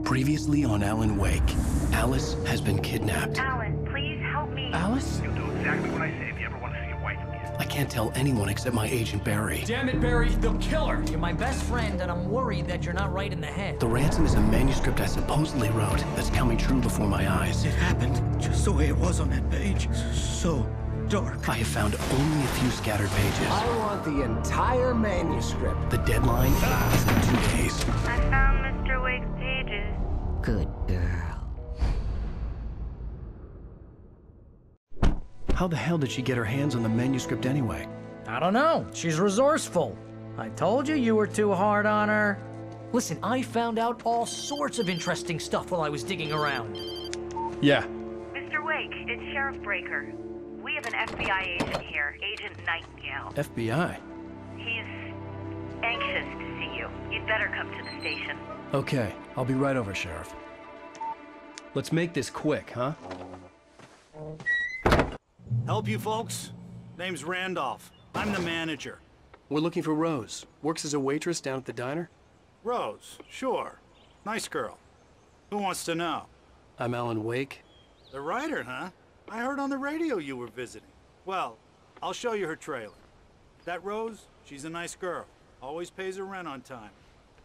Previously on Alan Wake, Alice has been kidnapped. Alan, please help me. Alice? You'll do exactly what I say if you ever want to see your wife again. I can't tell anyone except my agent Barry. Damn it, Barry, they'll kill her! You're my best friend, and I'm worried that you're not right in the head. The ransom is a manuscript I supposedly wrote that's coming true before my eyes. It happened just the way it was on that page. So dark. I have found only a few scattered pages. I want the entire manuscript. The deadline is in 2 days. I found Mr. Wake's pages. Good girl. How the hell did she get her hands on the manuscript anyway? I don't know. She's resourceful. I told you you were too hard on her. Listen, I found out all sorts of interesting stuff while I was digging around. Yeah. Mr. Wake, it's Sheriff Breaker. We have an FBI agent here, Agent Nightingale. FBI? He's anxious to see you. You'd better come to the station. Okay, I'll be right over, Sheriff. Let's make this quick, huh? Help you folks? Name's Randolph. I'm the manager. We're looking for Rose. Works as a waitress down at the diner. Rose, sure. Nice girl. Who wants to know? I'm Alan Wake. The writer, huh? I heard on the radio you were visiting. Well, I'll show you her trailer. That Rose, she's a nice girl. Always pays her rent on time.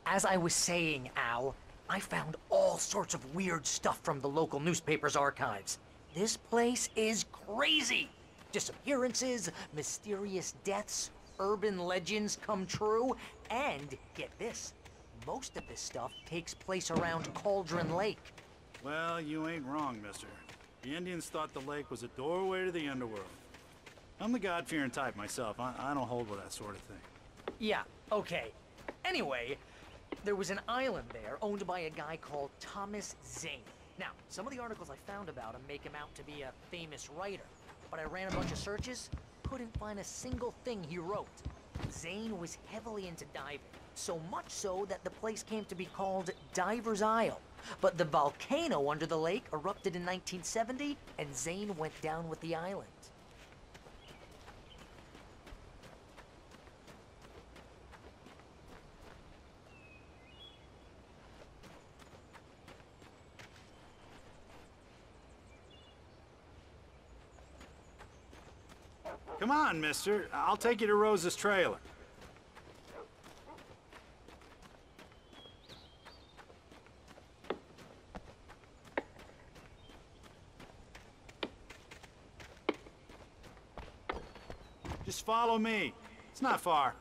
As I was saying, Al, I found all sorts of weird stuff from the local newspaper's archives. This place is crazy. Disappearances, mysterious deaths, urban legends come true, and get this, most of this stuff takes place around Cauldron Lake. Well, you ain't wrong, mister. The Indians thought the lake was a doorway to the underworld. I'm the God-fearing type myself. I don't hold with that sort of thing. Yeah, okay. Anyway, there was an island there owned by a guy called Thomas Zane. Now, some of the articles I found about him make him out to be a famous writer, but I ran a bunch of searches, couldn't find a single thing he wrote. Zane was heavily into diving, so much so that the place came to be called Diver's Isle. But the volcano under the lake erupted in 1970, and Zane went down with the island. Come on, mister. I'll take you to Rose's trailer. Just follow me. It's not far.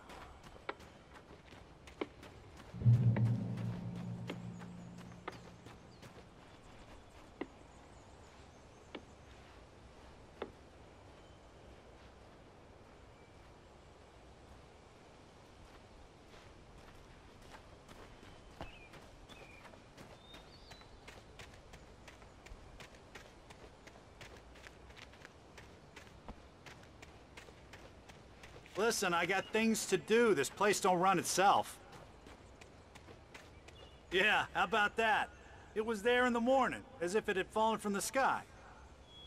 Listen, I got things to do. This place don't run itself. Yeah, how about that? It was there in the morning, as if it had fallen from the sky.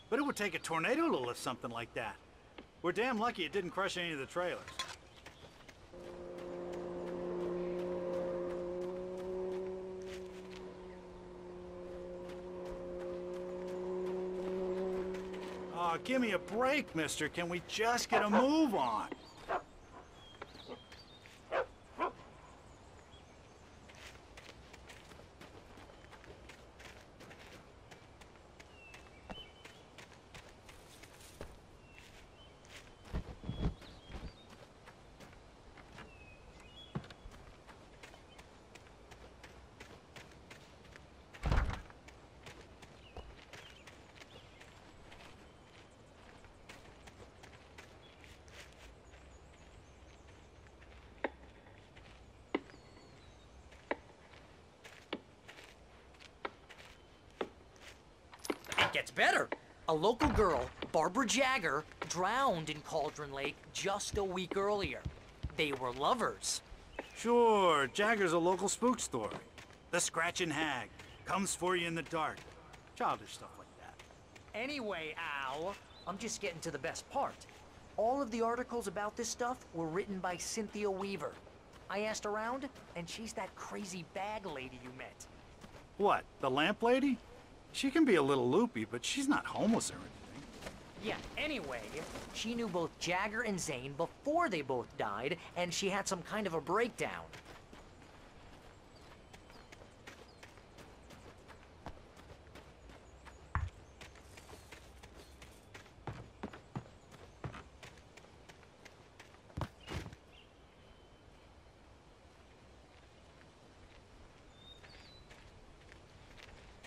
But it would take a tornado to lift something like that. We're damn lucky it didn't crush any of the trailers. Oh, give me a break, mister. Can we just get a move on? It gets better. A local girl, Barbara Jagger, drowned in Cauldron Lake just a week earlier. They were lovers. Sure, Jagger's a local spook story. The Scratching Hag comes for you in the dark. Childish stuff like that. Anyway, Al, I'm just getting to the best part. All of the articles about this stuff were written by Cynthia Weaver. I asked around, and she's that crazy bag lady you met. What, the lamp lady? She can be a little loopy, but she's not homeless or anything. Yeah, anyway, she knew both Jagger and Zane before they both died, and she had some kind of a breakdown.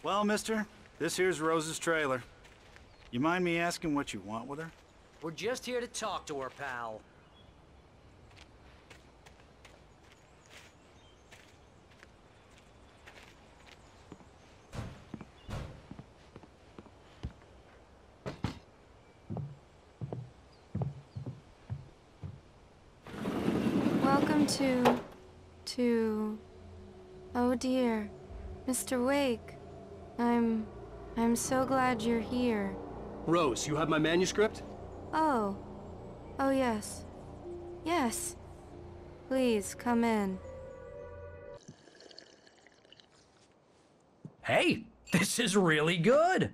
Well, mister, this here's Rose's trailer. You mind me asking what you want with her? We're just here to talk to her, pal. Welcome to... Oh dear, Mr. Wake. I'm so glad you're here. Rose, you have my manuscript? Oh. Oh yes. Yes. Please, come in. Hey, this is really good!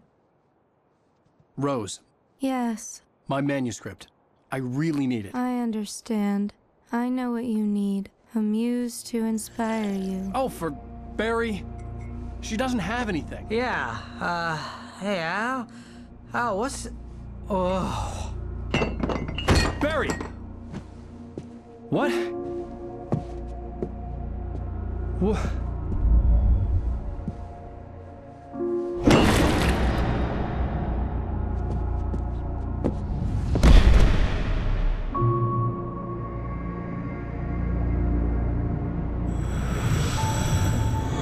Rose, Yes, my manuscript. I really need it. I understand. I know what you need. A muse to inspire you. Oh, for Barry? She doesn't have anything. Yeah, hey, Al? Al, what's... Oh... Barry! What? What?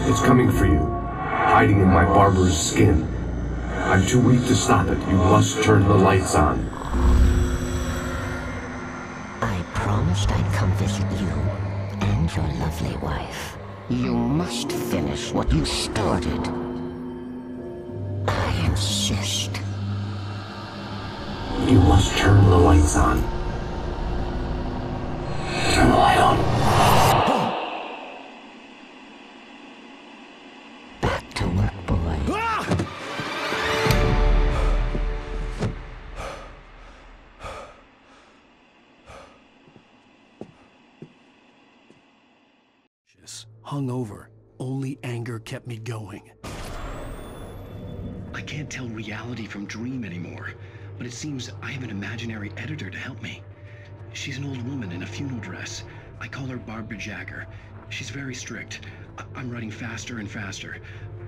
It's coming for you, hiding in my barber's skin. I'm too weak to stop it. You must turn the lights on. I promised I'd come visit you and your lovely wife. You must finish what you started. I insist. You must turn the lights on. Turn the light on. Back to work, boy. Hungover. Only anger kept me going. I can't tell reality from dream anymore, but it seems I have an imaginary editor to help me. She's an old woman in a funeral dress. I call her Barbara Jagger. She's very strict. I'm writing faster and faster.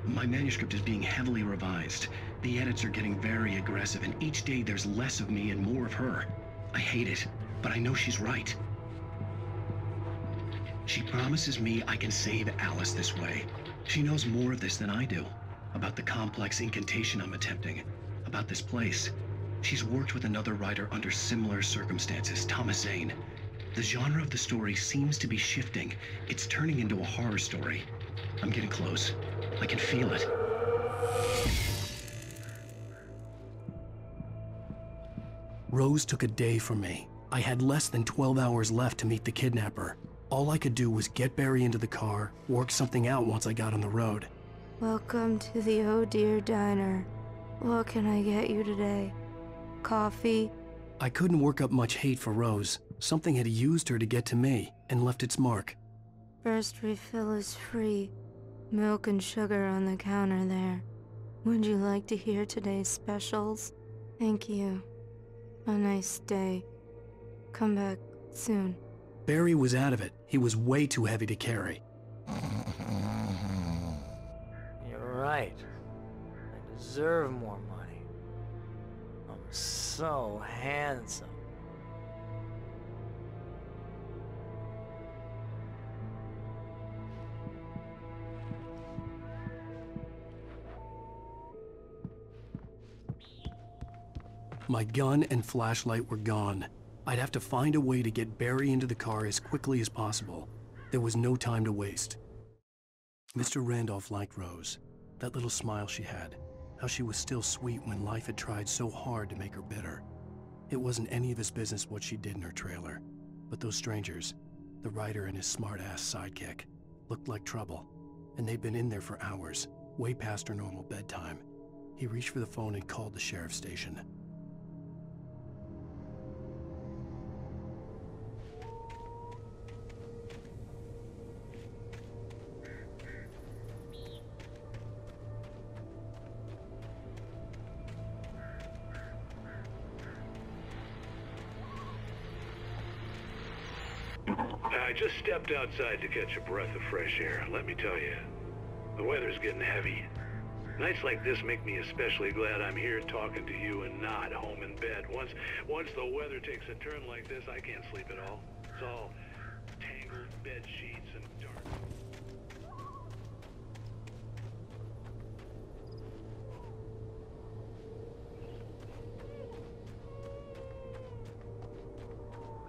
My manuscript is being heavily revised. The edits are getting very aggressive, and each day there's less of me and more of her. I hate it, but I know she's right. She promises me I can save Alice this way. She knows more of this than I do. About the complex incantation I'm attempting. About this place. She's worked with another writer under similar circumstances, Thomas Zane. The genre of the story seems to be shifting. It's turning into a horror story. I'm getting close. I can feel it. Rose took a day from me. I had less than 12 hours left to meet the kidnapper. All I could do was get Barry into the car, work something out once I got on the road. Welcome to the Oh Dear Diner. What can I get you today? Coffee? I couldn't work up much hate for Rose. Something had used her to get to me and left its mark. First refill is free. Milk and sugar on the counter there. Would you like to hear today's specials? Thank you. A nice day. Come back soon. Barry was out of it. He was way too heavy to carry. You're right. I deserve more money. I'm so handsome. My gun and flashlight were gone. I'd have to find a way to get Barry into the car as quickly as possible. There was no time to waste. Mr. Randolph liked Rose. That little smile she had. How she was still sweet when life had tried so hard to make her bitter. It wasn't any of his business what she did in her trailer. But those strangers, the writer and his smart-ass sidekick, looked like trouble. And they'd been in there for hours. way past her normal bedtime. He reached for the phone and called the sheriff's station. I just stepped outside to catch a breath of fresh air. Let me tell you, the weather's getting heavy. Nights like this make me especially glad I'm here talking to you and not home in bed. Once the weather takes a turn like this, I can't sleep at all. It's all tangled bed sheets and dark.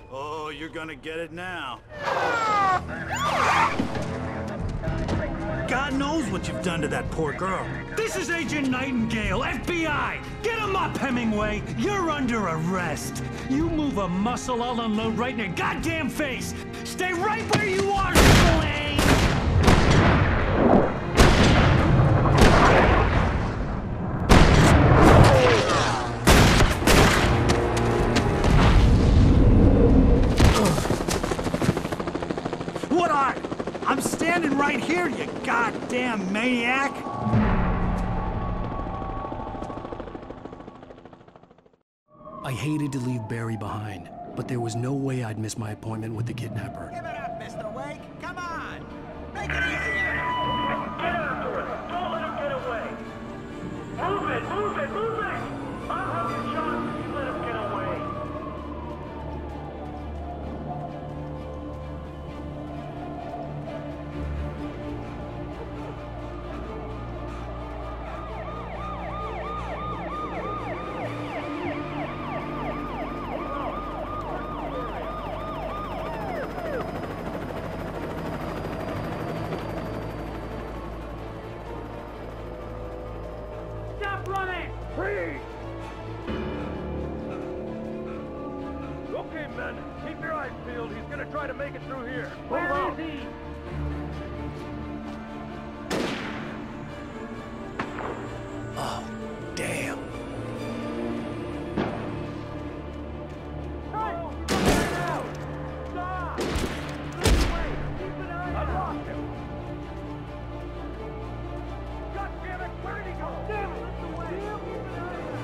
Oh, you're gonna get it now. God knows what you've done to that poor girl. This is Agent Nightingale, FBI! Get him up, Hemingway! You're under arrest! You move a muscle, I'll unload right in your goddamn face! Stay right where you are, Spillane! What are? I'm standing right here, you goddamn maniac! I hated to leave Barry behind, but there was no way I'd miss my appointment with the kidnapper. Give it up, Mr. Wake. Come on. Make it easier. Get after him! Don't let him get away! Move it! Move it! Move it! I'll have you shot if you let him get away! Stop running! Freeze! Okay, men. Keep your eyes peeled. He's gonna try to make it through here. Where is he? Oh, damn. Hey! Get out! Stop! This way! Keep an eye out! I lost him! God damn it! Where did he go? Damn it! This way! Keep an eye out!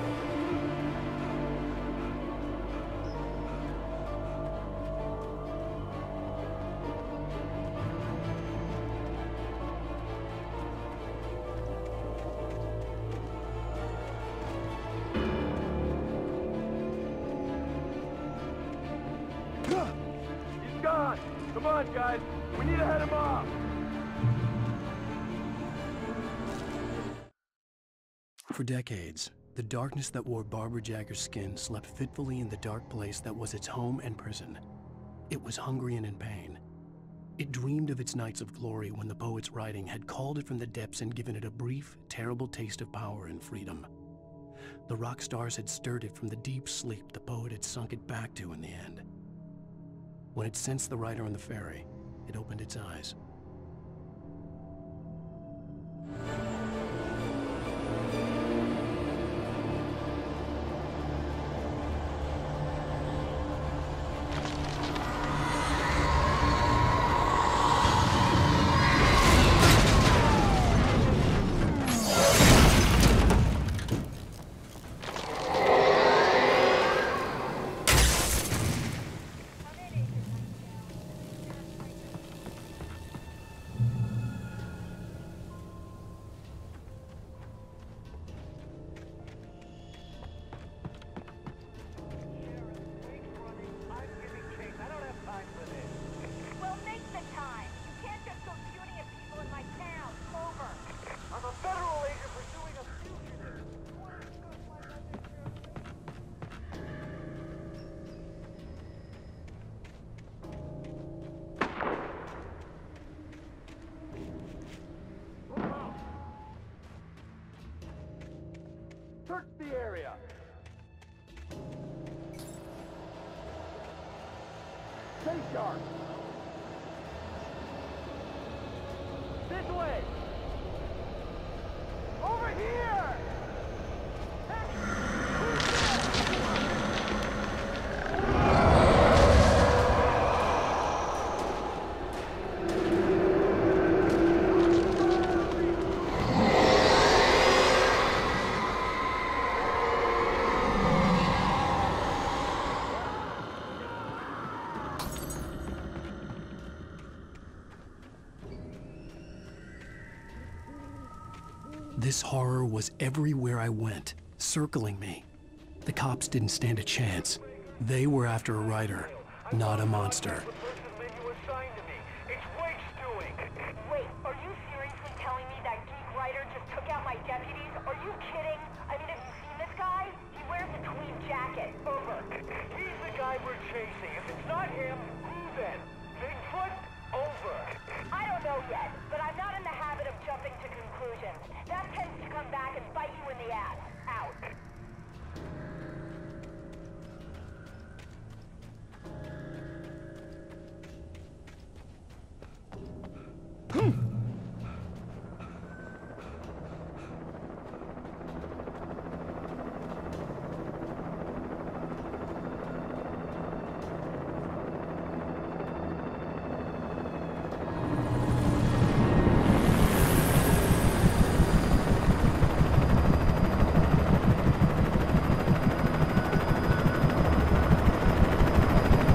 He's gone! Come on, guys! We need to head him off! For decades, the darkness that wore Barbara Jagger's skin slept fitfully in the dark place that was its home and prison. It was hungry and in pain. It dreamed of its nights of glory when the poet's writing had called it from the depths and given it a brief, terrible taste of power and freedom. The rock stars had stirred it from the deep sleep the poet had sunk it back to in the end. When it sensed the rider on the ferry, it opened its eyes. Well, make the time. You can't just go shooting at people in my town. Over. I'm a federal agent pursuing a fugitive! Search the area! Stay sharp! This way! here! This horror was everywhere I went, circling me. The cops didn't stand a chance. They were after a writer, not a monster. Wait, are you seriously telling me that geek writer just took out my deputies? Are you kidding? I mean, have you seen this guy? He wears a tweed jacket. Over. He's the guy we're chasing. If it's not him, who then? Bigfoot? Over. I don't know yet, but I'm not in the habit of jumping to conclusions. That tends to come back and bite you in the ass. Out.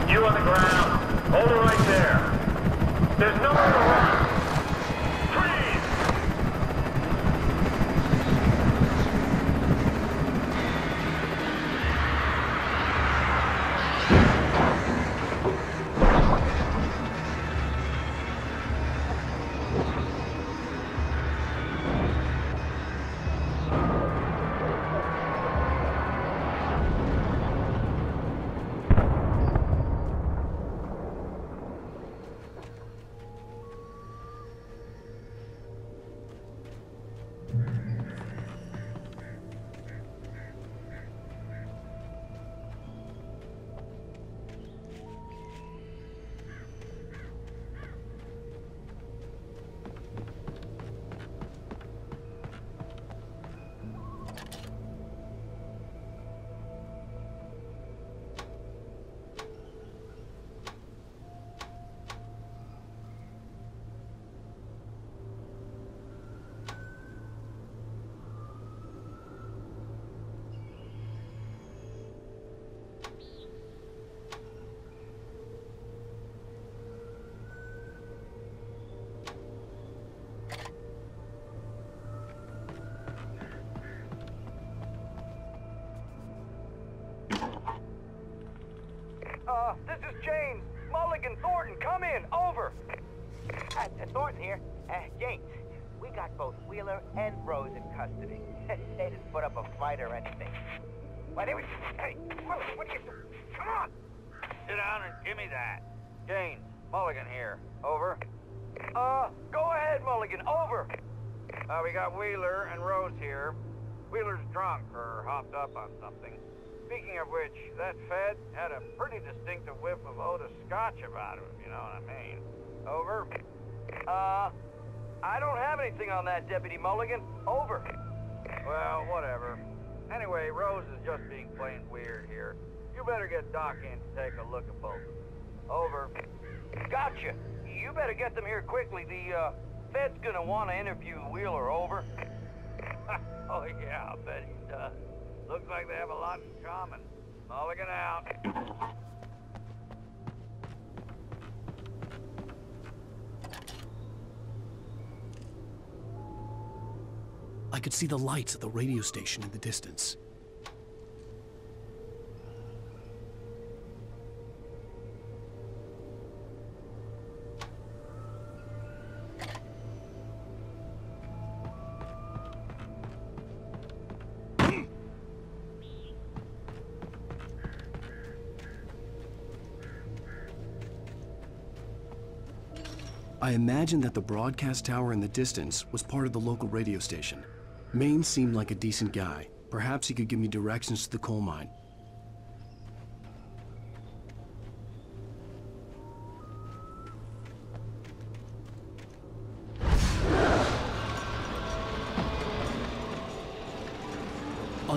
You on the ground. Hold it right there. There's nowhere to run. Freeze! This is James. Mulligan, Thornton, come in. Over. Thornton here. James, we got both Wheeler and Rose in custody. They didn't put up a fight or anything. Why, they were... Hey, what are you doing? Come on! Sit down and give me that. James, Mulligan here. Over. Go ahead, Mulligan. Over. We got Wheeler and Rose here. Wheeler's drunk or hopped up on something. Speaking of which, that Fed had a pretty distinctive whiff of Otis Scotch about him, if you know what I mean. Over. I don't have anything on that, Deputy Mulligan. Over. Well, whatever. Anyway, Rose is just being plain weird here. You better get Doc in to take a look at both of them. Over. Gotcha. You better get them here quickly. The, Fed's gonna want to interview Wheeler. Over. Oh, yeah, I'll bet he does. Looks like they have a lot in common. Mulligan out. I could see the lights of the radio station in the distance. I imagined that the broadcast tower in the distance was part of the local radio station. Maine seemed like a decent guy. Perhaps he could give me directions to the coal mine.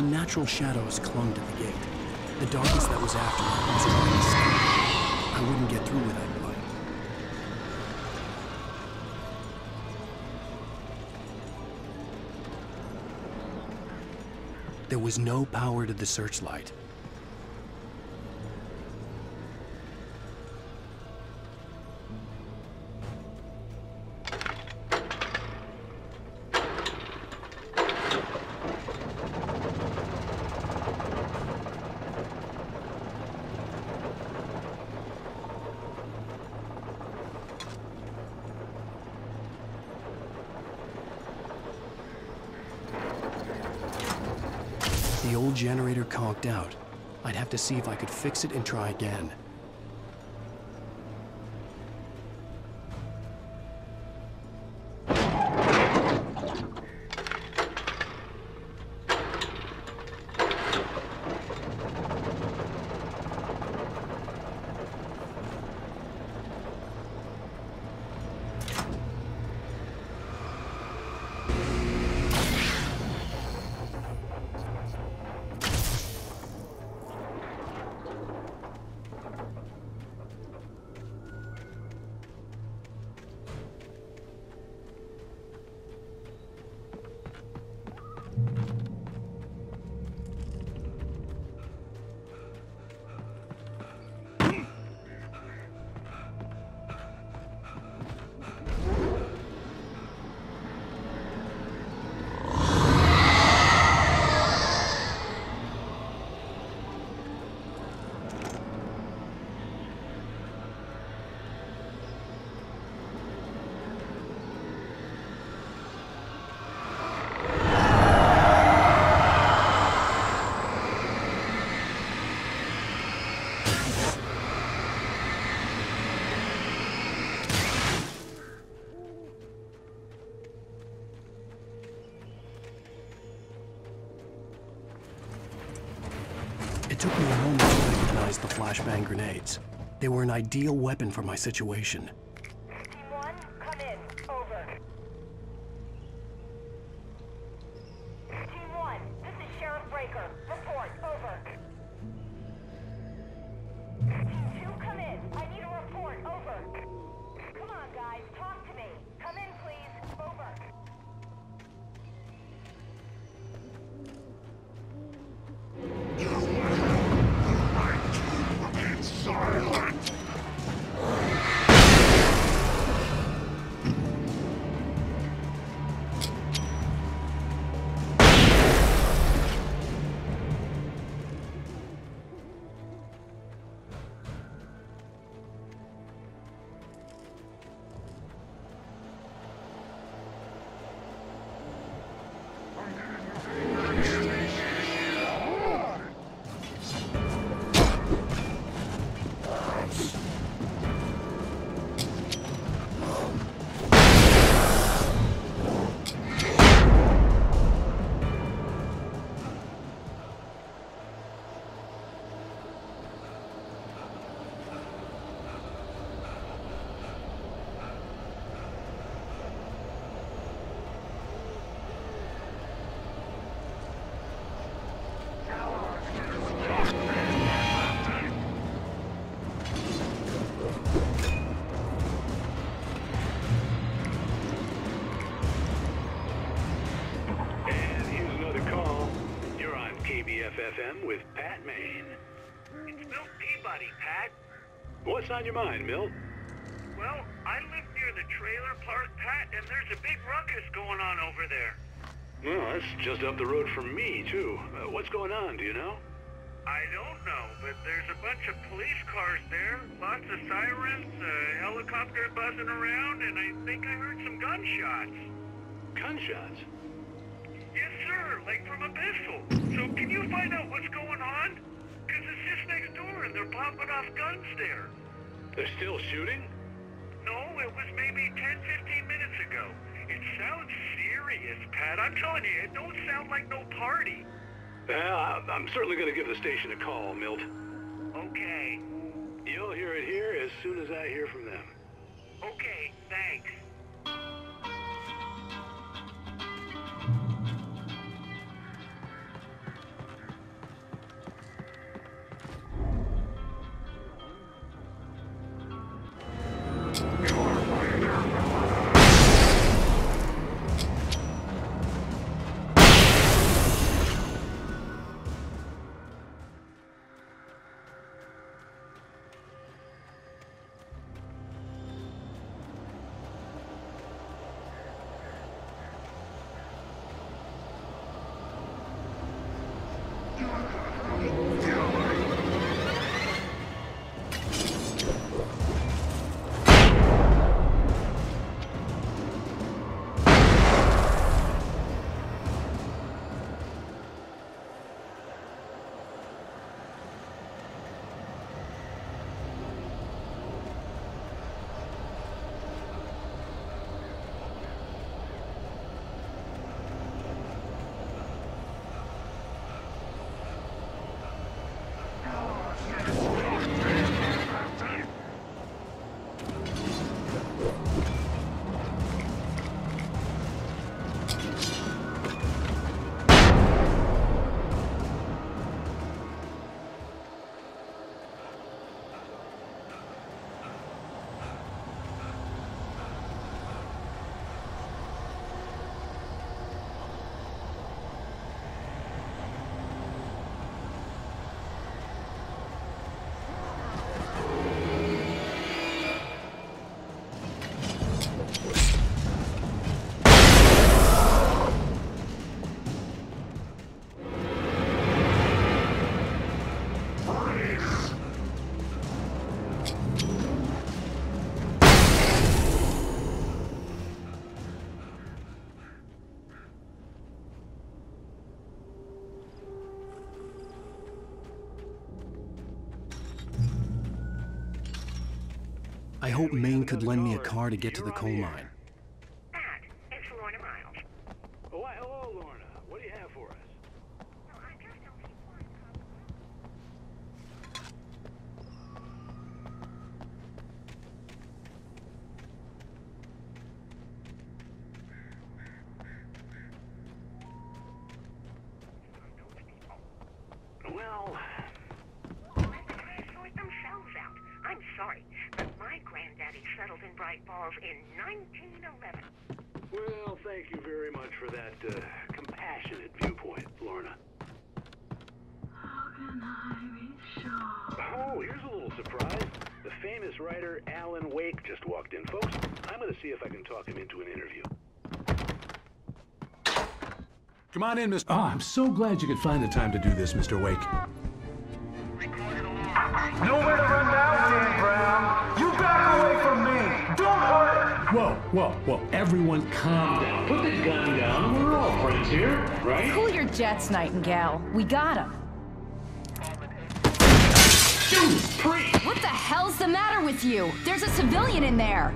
Unnatural shadows clung to the gate. The darkness that was after me was trying to stop me. I wouldn't get through without light. There was no power to the searchlight. The old generator conked out. I'd have to see if I could fix it and try again. It took me a moment to recognize the flashbang grenades. They were an ideal weapon for my situation. Team 1, come in. Over. Team 1, this is Sheriff Breaker. Report. Over. Team 2, come in. I need a report. Over. Come on, guys. Talk to me. Come in, please. Over. FM with Pat Maine. It's Milt Peabody, Pat. What's on your mind, Milt? Well, I live near the trailer park, Pat, and there's a big ruckus going on over there. Well, that's just up the road from me, too. What's going on, do you know? I don't know, but there's a bunch of police cars there, lots of sirens, a helicopter buzzing around, and I think I heard some gunshots. Gunshots? Yes, sir, like from a pistol. So can you find out what's going on? Because it's just next door and they're popping off guns there. They're still shooting? No, it was maybe 10, 15 minutes ago. It sounds serious, Pat. I'm telling you, it don't sound like no party. Well, I'm certainly going to give the station a call, Milt. Okay. You'll hear it here as soon as I hear from them. Okay, thanks. I hope Maine could lend me a car to get to the coal mine. Pat, it's Lorna Miles. Oh, why, hello, Lorna. What do you have for us? Well, I just don't see one. Well, Let the guys sort themselves out. I'm sorry, but my granddaddy settled in Bright Falls in 1911. well, thank you very much for that compassionate viewpoint, Lorna. How can I be sure? Oh, here's a little surprise. The famous writer Alan Wake just walked in, folks. I'm going to see if I can talk him into an interview. Come on in, Mr. Oh, I'm so glad you could find the time to do this, Mr. Wake. Nowhere to run now, Dan Brown. You back away from me. Don't hurt. Whoa. Everyone calm down. Put the gun down. We're all friends here, right? Cool your jets, Nightingale. We got him. Judas Priest! What the hell's the matter with you? There's a civilian in there.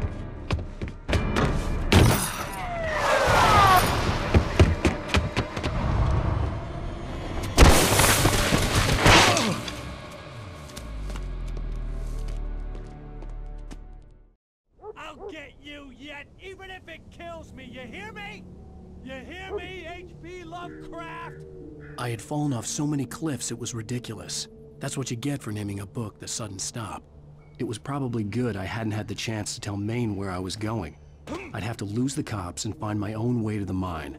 I'll get you yet, even if it kills me. You hear me? You hear me, H.P. Lovecraft? I had fallen off so many cliffs it was ridiculous. That's what you get for naming a book The Sudden Stop. It was probably good I hadn't had the chance to tell Maine where I was going. I'd have to lose the cops and find my own way to the mine.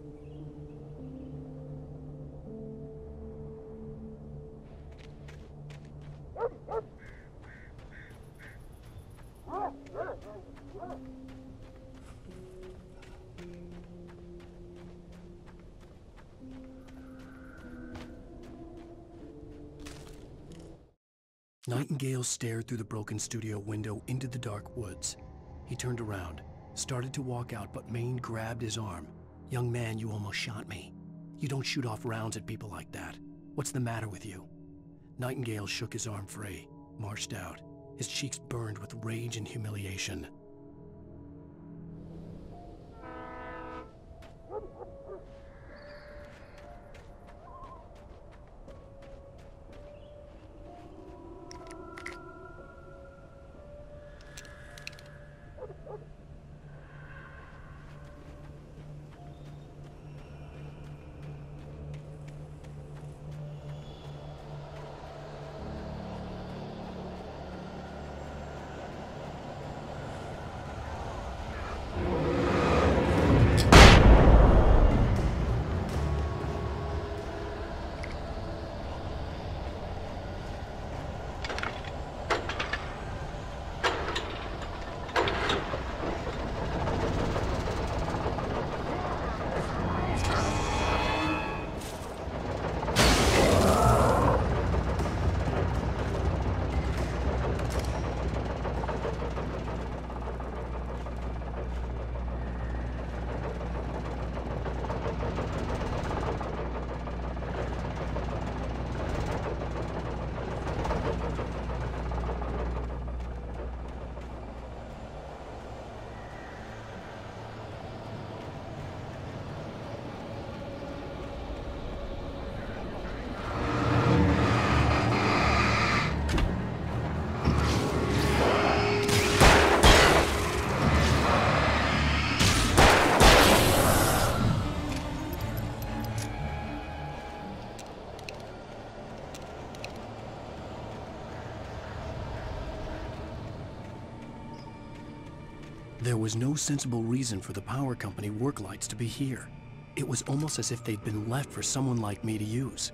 Nightingale stared through the broken studio window into the dark woods. He turned around, started to walk out, but Maine grabbed his arm. "Young man, you almost shot me. You don't shoot off rounds at people like that. What's the matter with you?" Nightingale shook his arm free, marched out. His cheeks burned with rage and humiliation. There was no sensible reason for the power company work lights to be here. It was almost as if they'd been left for someone like me to use.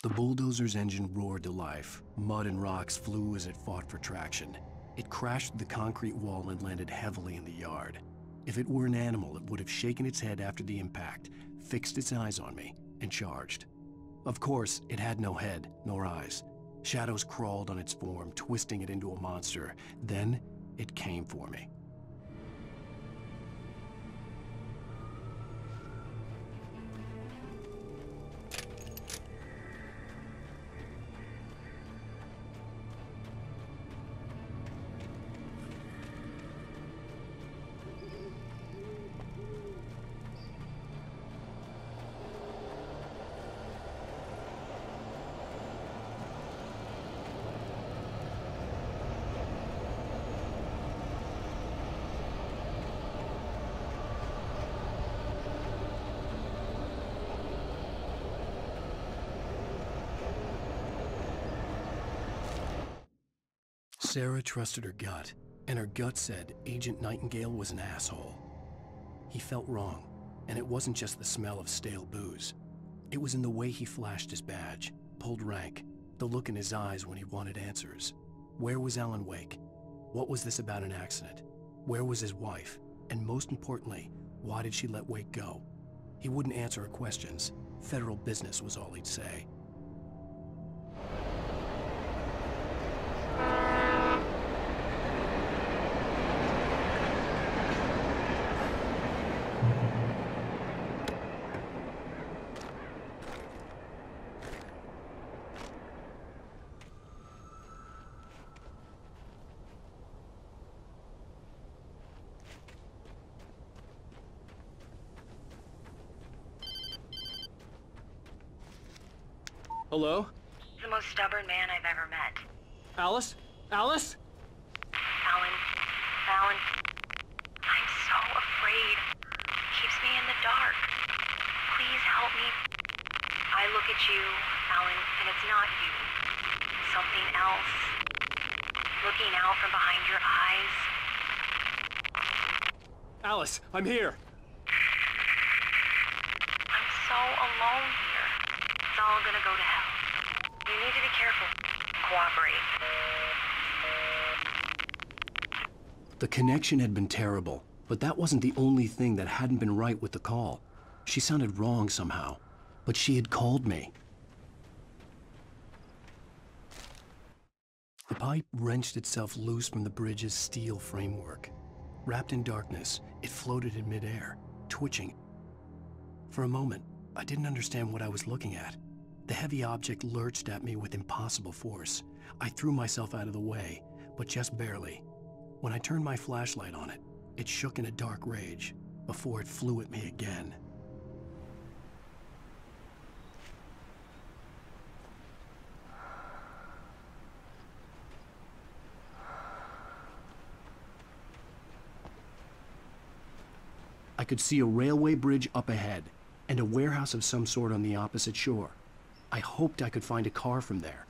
The bulldozer's engine roared to life. Mud and rocks flew as it fought for traction. It crashed through the concrete wall and landed heavily in the yard. If it were an animal, it would have shaken its head after the impact, fixed its eyes on me, and charged. Of course, it had no head, nor eyes. Shadows crawled on its form, twisting it into a monster. Then, it came for me. Sarah trusted her gut, and her gut said Agent Nightingale was an asshole. He felt wrong, and it wasn't just the smell of stale booze. It was in the way he flashed his badge, pulled rank, the look in his eyes when he wanted answers. Where was Alan Wake? What was this about an accident? Where was his wife? And most importantly, why did she let Wake go? He wouldn't answer her questions. Federal business was all he'd say. Hello? He's the most stubborn man I've ever met. Alice? Alice? Alan. Alan. I'm so afraid. He keeps me in the dark. Please help me. I look at you, Alan, and it's not you. Something else. Looking out from behind your eyes. Alice, I'm here. I'm so alone here. It's all gonna go to hell. You need to be careful. Cooperate. The connection had been terrible, but that wasn't the only thing that hadn't been right with the call. She sounded wrong somehow, but she had called me. The pipe wrenched itself loose from the bridge's steel framework. Wrapped in darkness, it floated in midair, twitching. For a moment, I didn't understand what I was looking at. The heavy object lurched at me with impossible force. I threw myself out of the way, but just barely. When I turned my flashlight on it, it shook in a dark rage before it flew at me again. I could see a railway bridge up ahead and a warehouse of some sort on the opposite shore. I hoped I could find a car from there.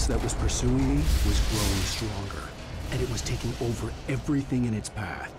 darkness that was pursuing me was growing stronger, and it was taking over everything in its path.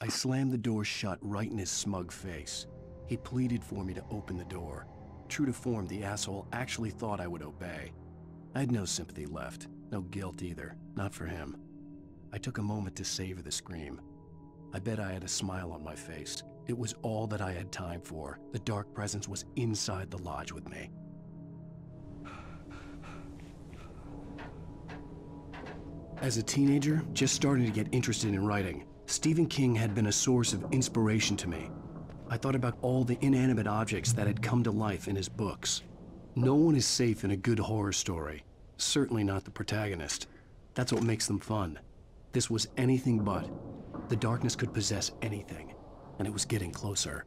I slammed the door shut right in his smug face. He pleaded for me to open the door. True to form, the asshole actually thought I would obey. I had no sympathy left, no guilt either, not for him. I took a moment to savor the scream. I bet I had a smile on my face. It was all that I had time for. The dark presence was inside the lodge with me. As a teenager, just starting to get interested in writing, Stephen King had been a source of inspiration to me. I thought about all the inanimate objects that had come to life in his books. No one is safe in a good horror story. Certainly not the protagonist. That's what makes them fun. This was anything but. The darkness could possess anything, and it was getting closer.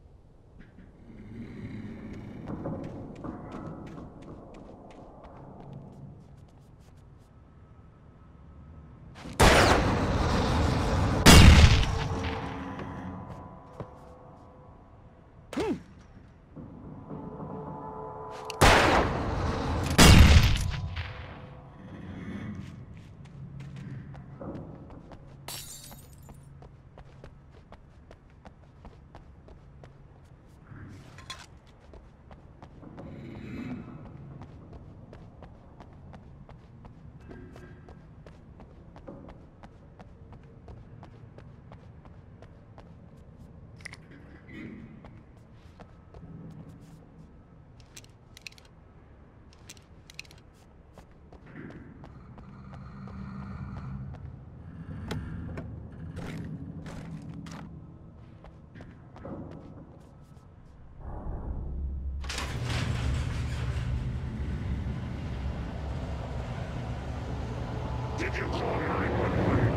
Did you call 911?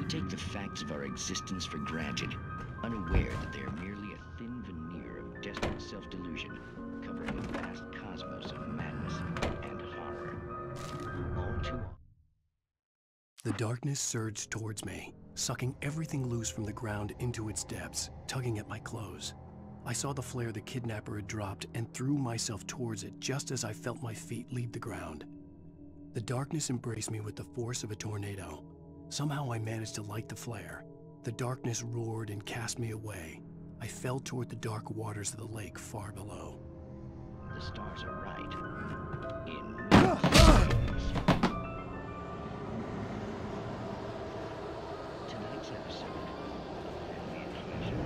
We take the facts of our existence for granted, unaware that they are merely a thin veneer of desperate self-delusion, covering a vast cosmos of madness and horror. All too often. The darkness surged towards me, sucking everything loose from the ground into its depths, tugging at my clothes. I saw the flare the kidnapper had dropped and threw myself towards it just as I felt my feet leave the ground. The darkness embraced me with the force of a tornado. Somehow I managed to light the flare. The darkness roared and cast me away. I fell toward the dark waters of the lake far below. The stars are right. In tonight's episode of Family Occasion.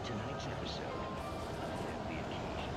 Tonight's episode of Family Occasion.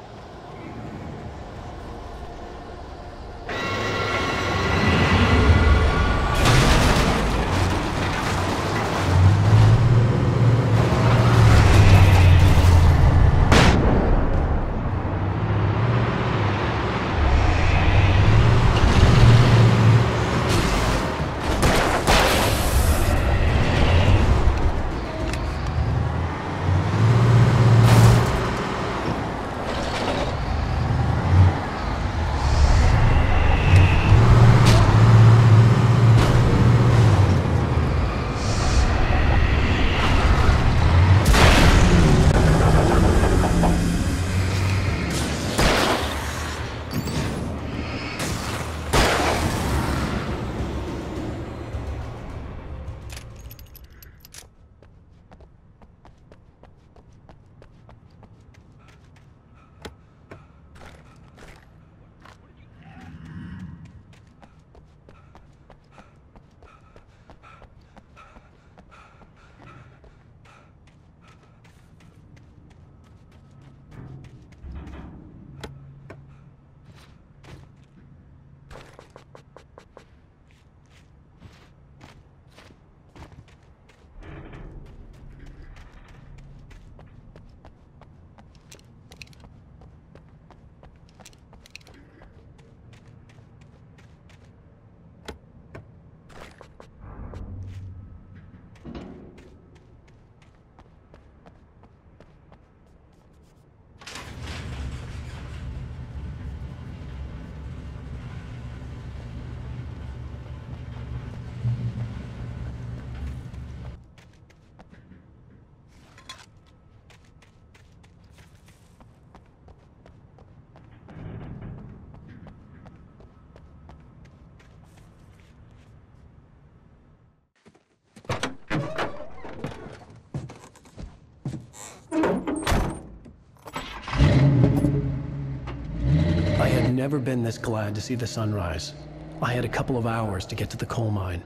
I had never been this glad to see the sunrise. I had a couple of hours to get to the coal mine.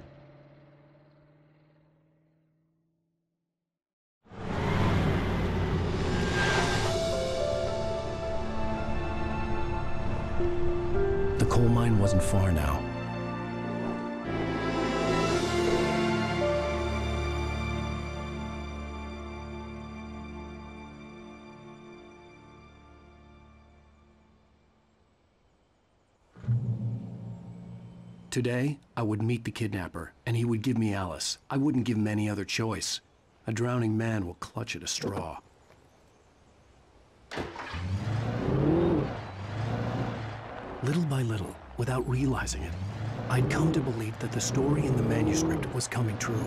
The coal mine wasn't far now. Today, I would meet the kidnapper, and he would give me Alice. I wouldn't give him any other choice. A drowning man will clutch at a straw. Little by little, without realizing it, I'd come to believe that the story in the manuscript was coming true.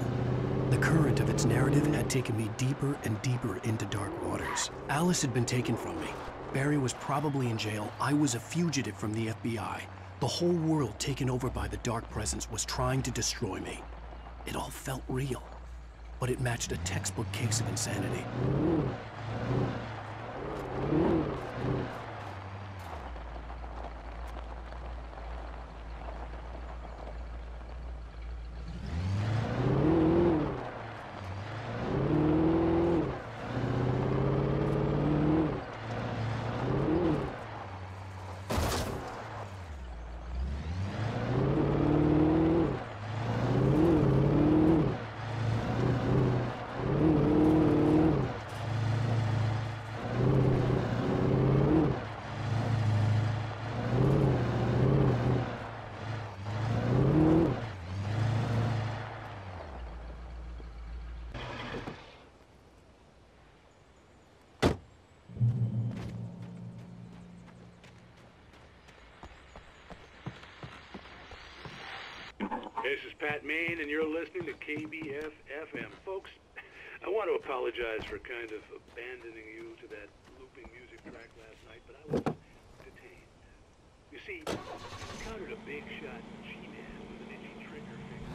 The current of its narrative had taken me deeper and deeper into dark waters. Alice had been taken from me. Barry was probably in jail. I was a fugitive from the FBI. The whole world taken over by the dark presence was trying to destroy me. It all felt real, but it matched a textbook case of insanity. This is Pat Main, and you're listening to KBF-FM. Folks, I want to apologize for kind of abandoning you to that looping music track last night, but I was detained. You see, I encountered a big shot G-man with an itchy trigger finger.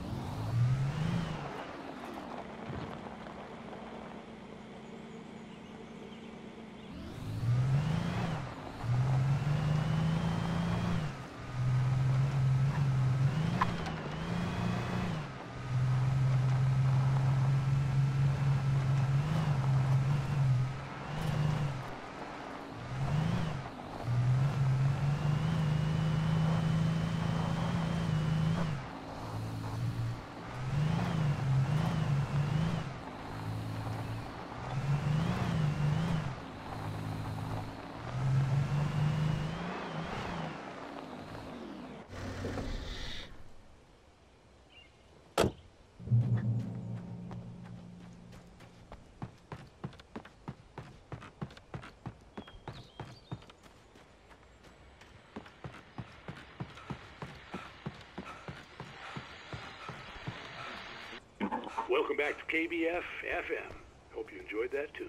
Welcome back to KBF-FM. Hope you enjoyed that tune.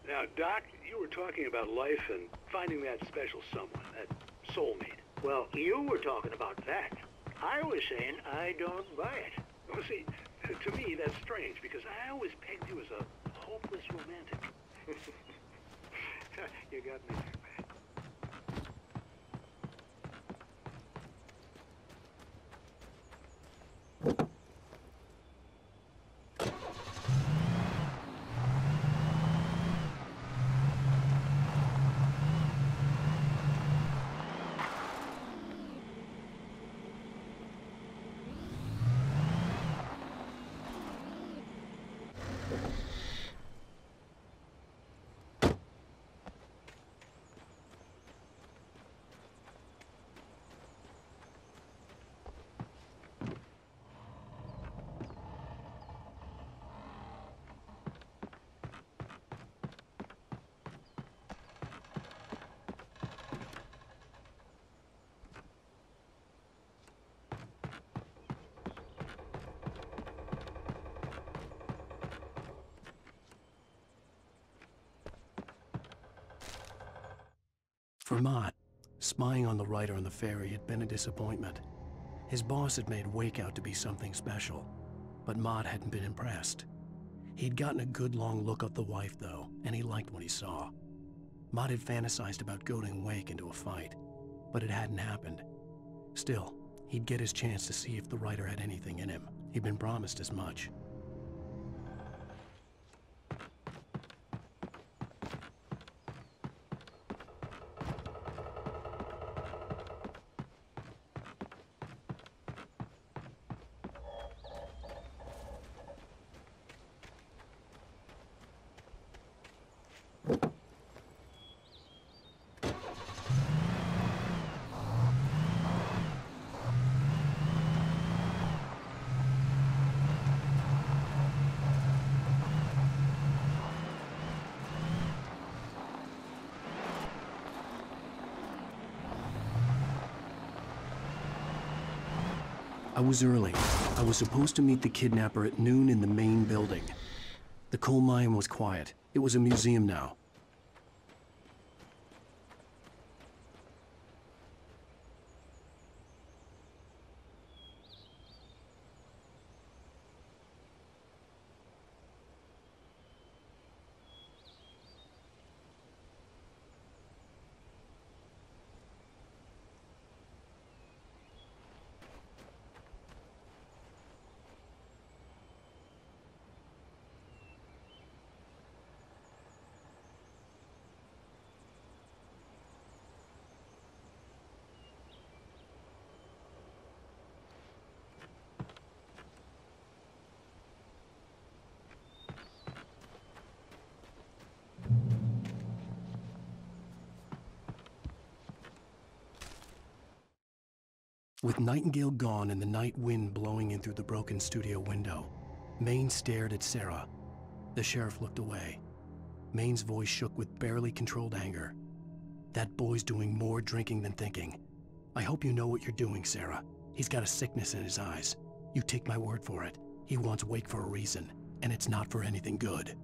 Now, Doc, you were talking about life and finding that special someone, that soulmate. Well, you were talking about that. I was saying I don't buy it. Well, see, to me, that's strange, because I always pegged you as a hopeless romantic. You got me there, Pat. For Mott, spying on the writer on the ferry had been a disappointment. His boss had made Wake out to be something special, but Mott hadn't been impressed. He'd gotten a good long look at the wife, though, and he liked what he saw. Mott had fantasized about goading Wake into a fight, but it hadn't happened. Still, he'd get his chance to see if the writer had anything in him. He'd been promised as much. I was early. I was supposed to meet the kidnapper at noon in the main building. The coal mine was quiet. It was a museum now. With Nightingale gone and the night wind blowing in through the broken studio window, Maine stared at Sarah. The sheriff looked away. Maine's voice shook with barely controlled anger. That boy's doing more drinking than thinking. I hope you know what you're doing, Sarah. He's got a sickness in his eyes. You take my word for it. He wants Wake for a reason, and it's not for anything good.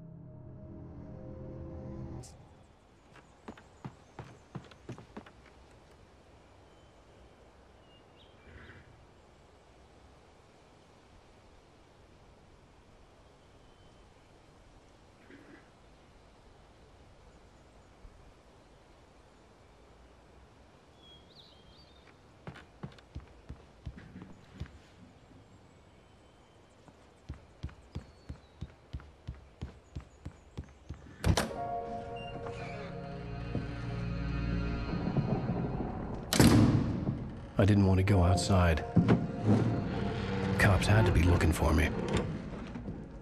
I didn't want to go outside. Cops had to be looking for me.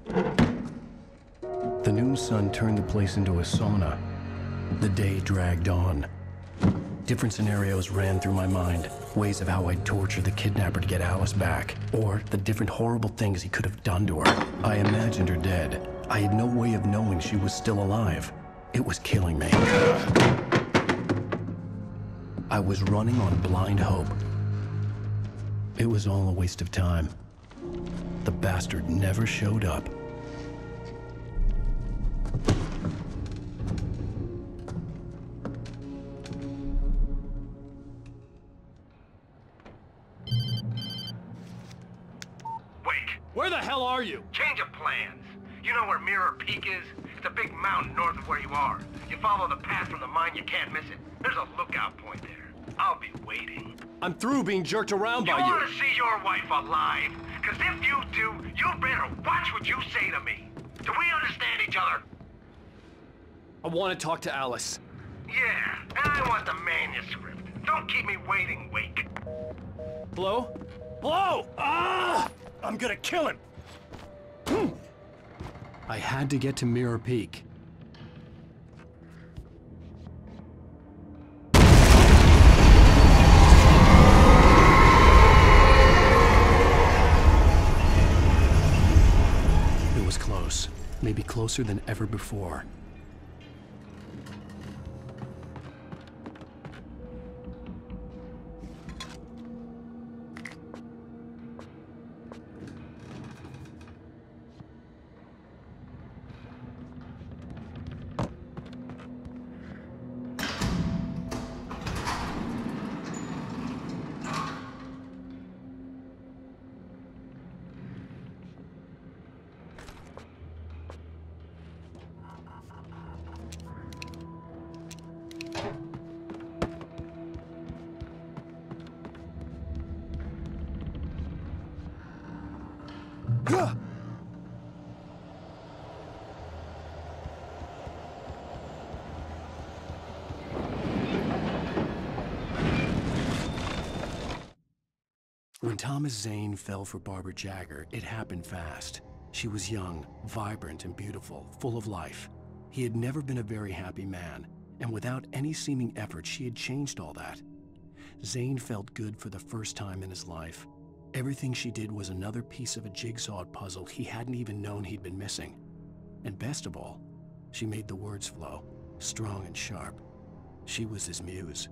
The noon sun turned the place into a sauna. The day dragged on. Different scenarios ran through my mind. Ways of how I'd torture the kidnapper to get Alice back. Or the different horrible things he could have done to her. I imagined her dead. I had no way of knowing she was still alive. It was killing me. I was running on blind hope. It was all a waste of time. The bastard never showed up. Wake! Where the hell are you? Change of plans. You know where Mirror Peak is? It's a big mountain north of where you are. You follow the path from the mine, you can't miss it. There's a lookout point there. I'll be waiting. I'm through being jerked around by you. You want to see your wife alive? Because if you do, you better watch what you say to me. Do we understand each other? I want to talk to Alice. Yeah, and I want the manuscript. Don't keep me waiting, Wake. Hello? Hello! Ah! I'm gonna kill him! I had to get to Mirror Peak. It was close. Maybe closer than ever before. When Thomas Zane fell for Barbara Jagger, it happened fast. She was young, vibrant, and beautiful, full of life. He had never been a very happy man, and without any seeming effort, she had changed all that. Zane felt good for the first time in his life. Everything she did was another piece of a jigsaw puzzle he hadn't even known he'd been missing. And best of all, she made the words flow, strong and sharp. She was his muse.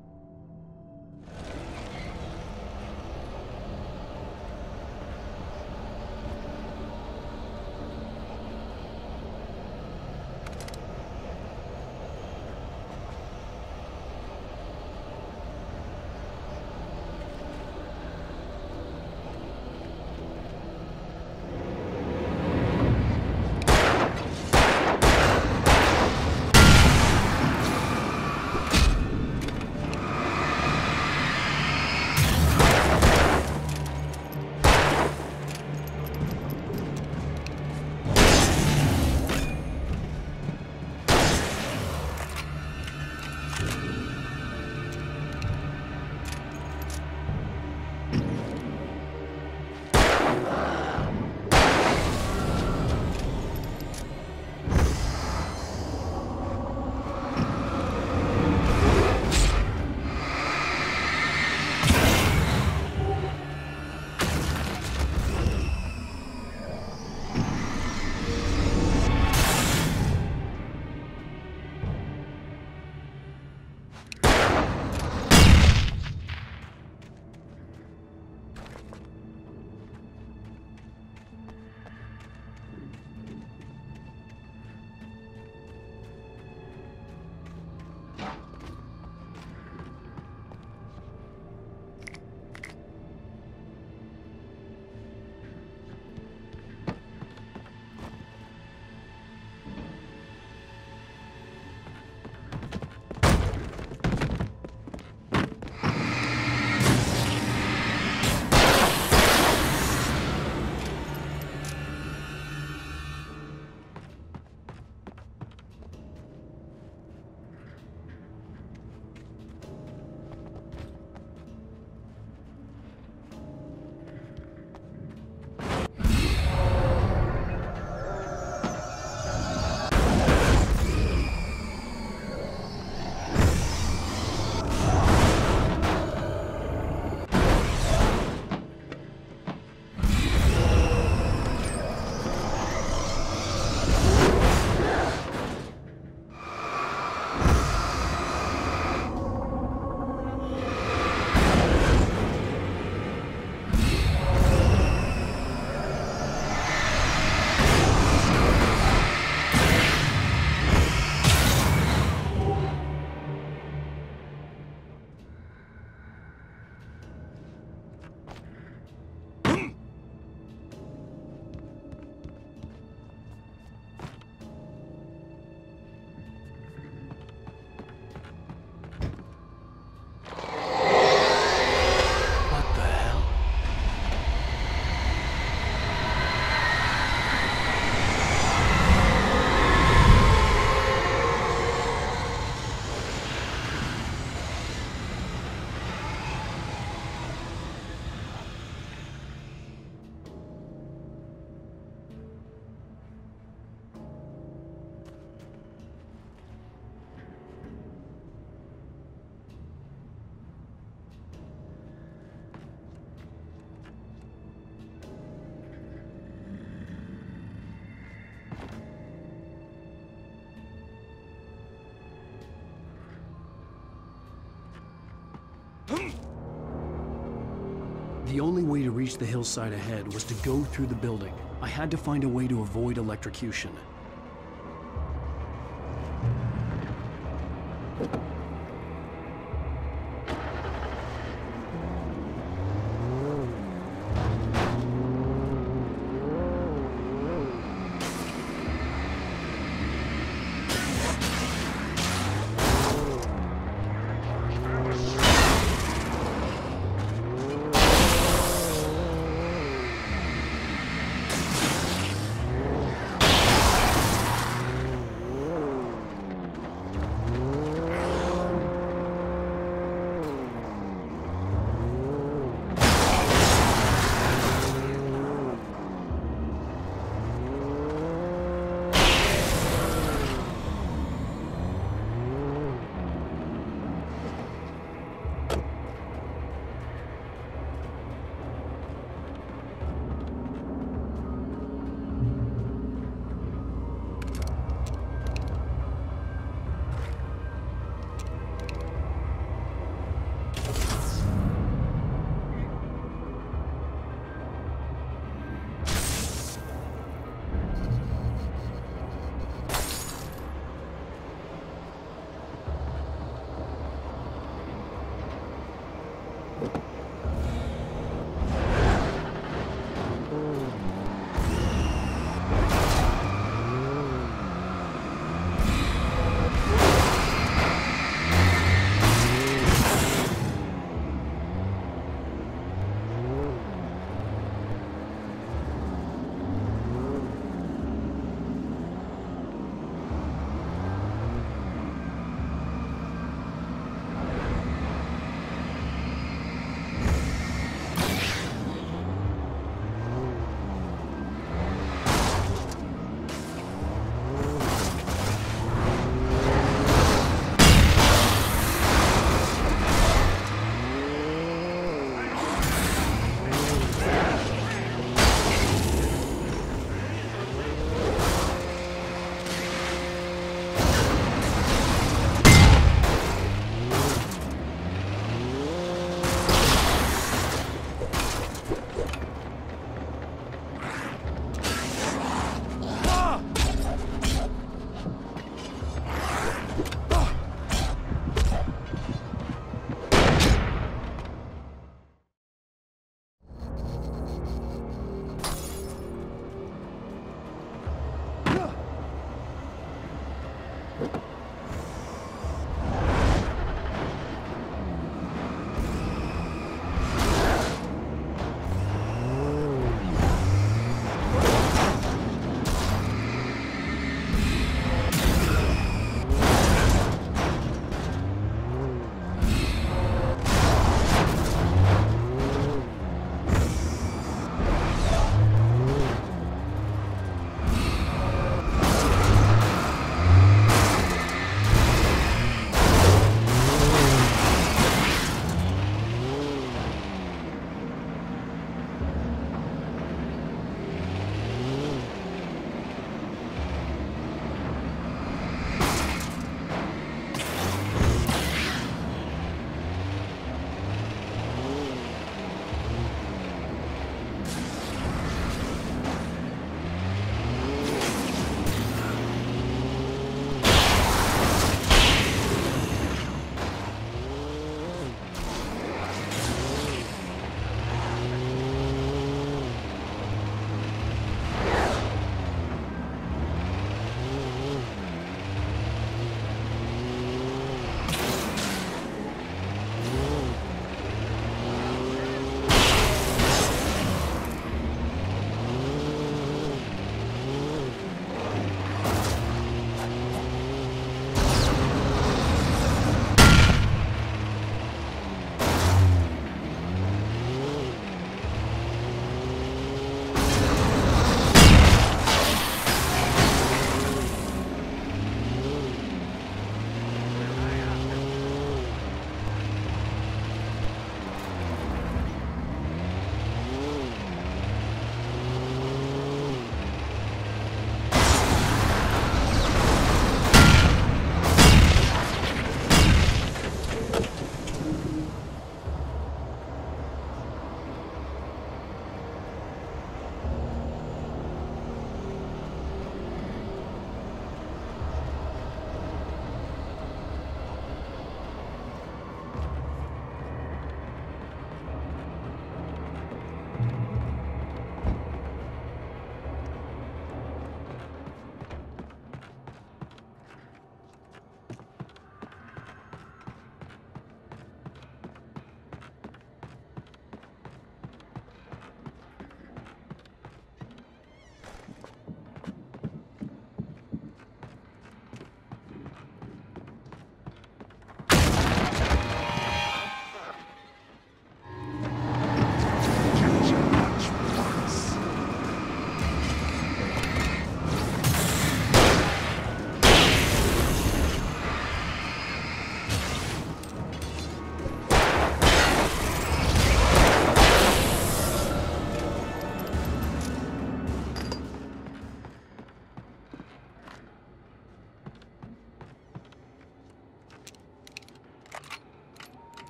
The only way to reach the hillside ahead was to go through the building. I had to find a way to avoid electrocution.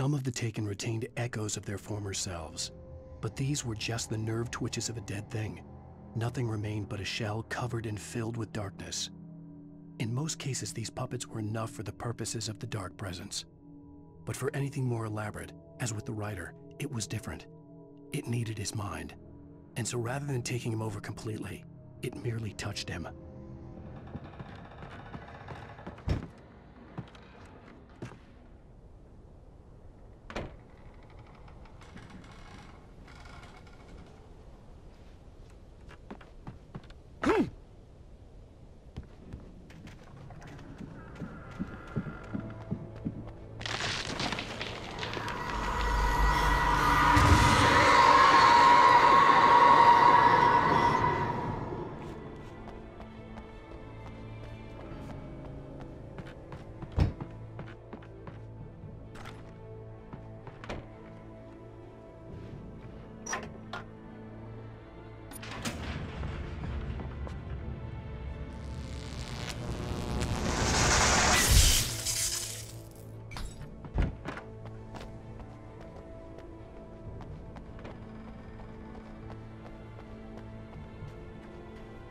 Some of the taken retained echoes of their former selves, but these were just the nerve twitches of a dead thing. Nothing remained but a shell covered and filled with darkness. In most cases, these puppets were enough for the purposes of the dark presence. But for anything more elaborate, as with the writer, it was different. It needed his mind. And so rather than taking him over completely, it merely touched him.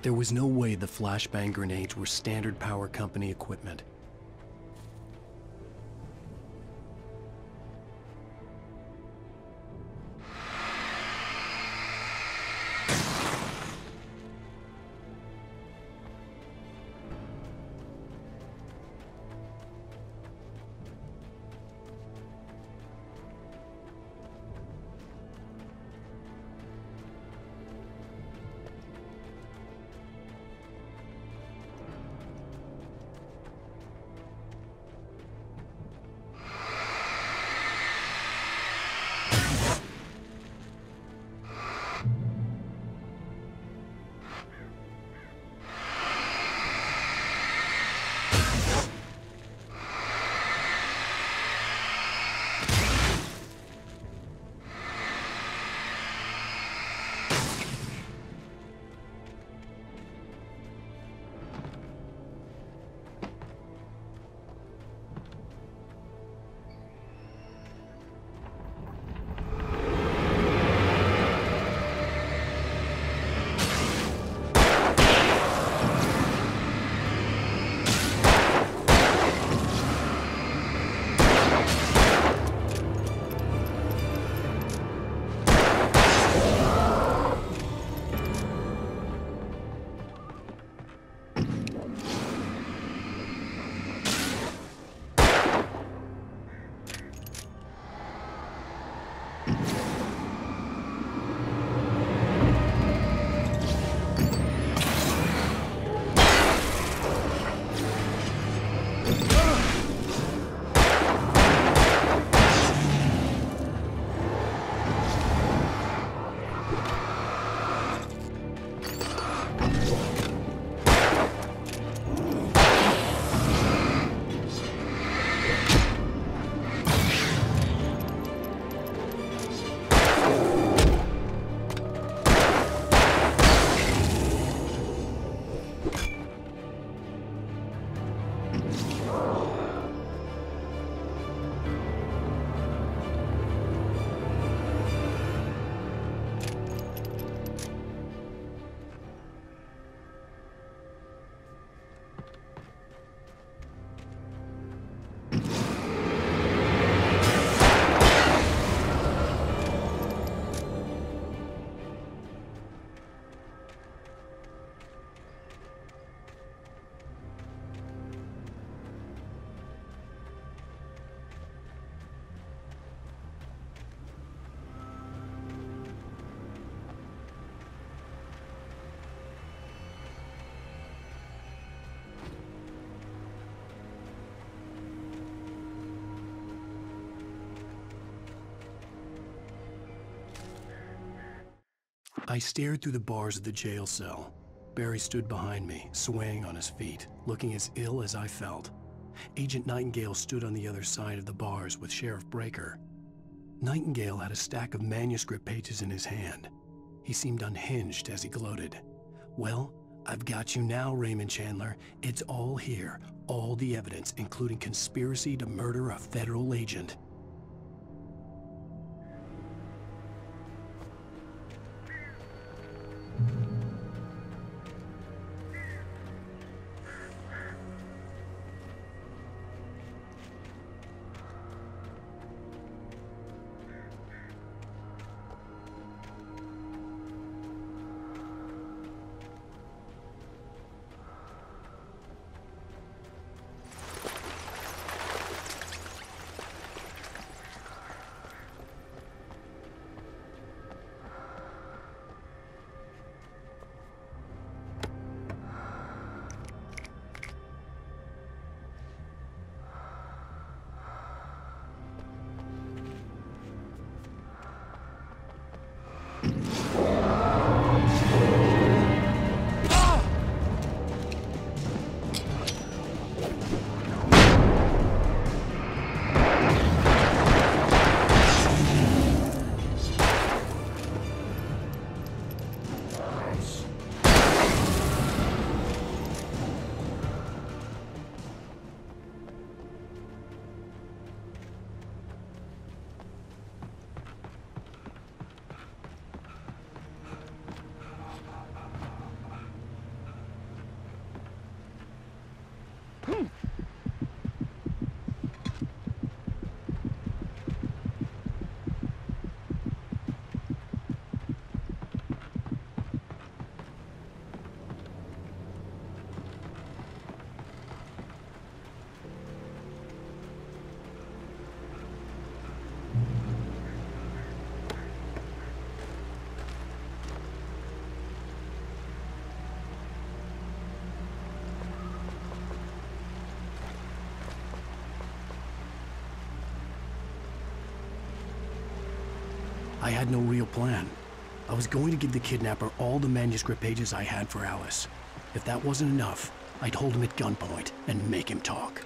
There was no way the flashbang grenades were standard power company equipment. I stared through the bars of the jail cell. Barry stood behind me, swaying on his feet, looking as ill as I felt. Agent Nightingale stood on the other side of the bars with Sheriff Breaker. Nightingale had a stack of manuscript pages in his hand. He seemed unhinged as he gloated. "Well, I've got you now, Raymond Chandler. It's all here. All the evidence, including conspiracy to murder a federal agent." I had no real plan. I was going to give the kidnapper all the manuscript pages I had for Alice. If that wasn't enough, I'd hold him at gunpoint and make him talk.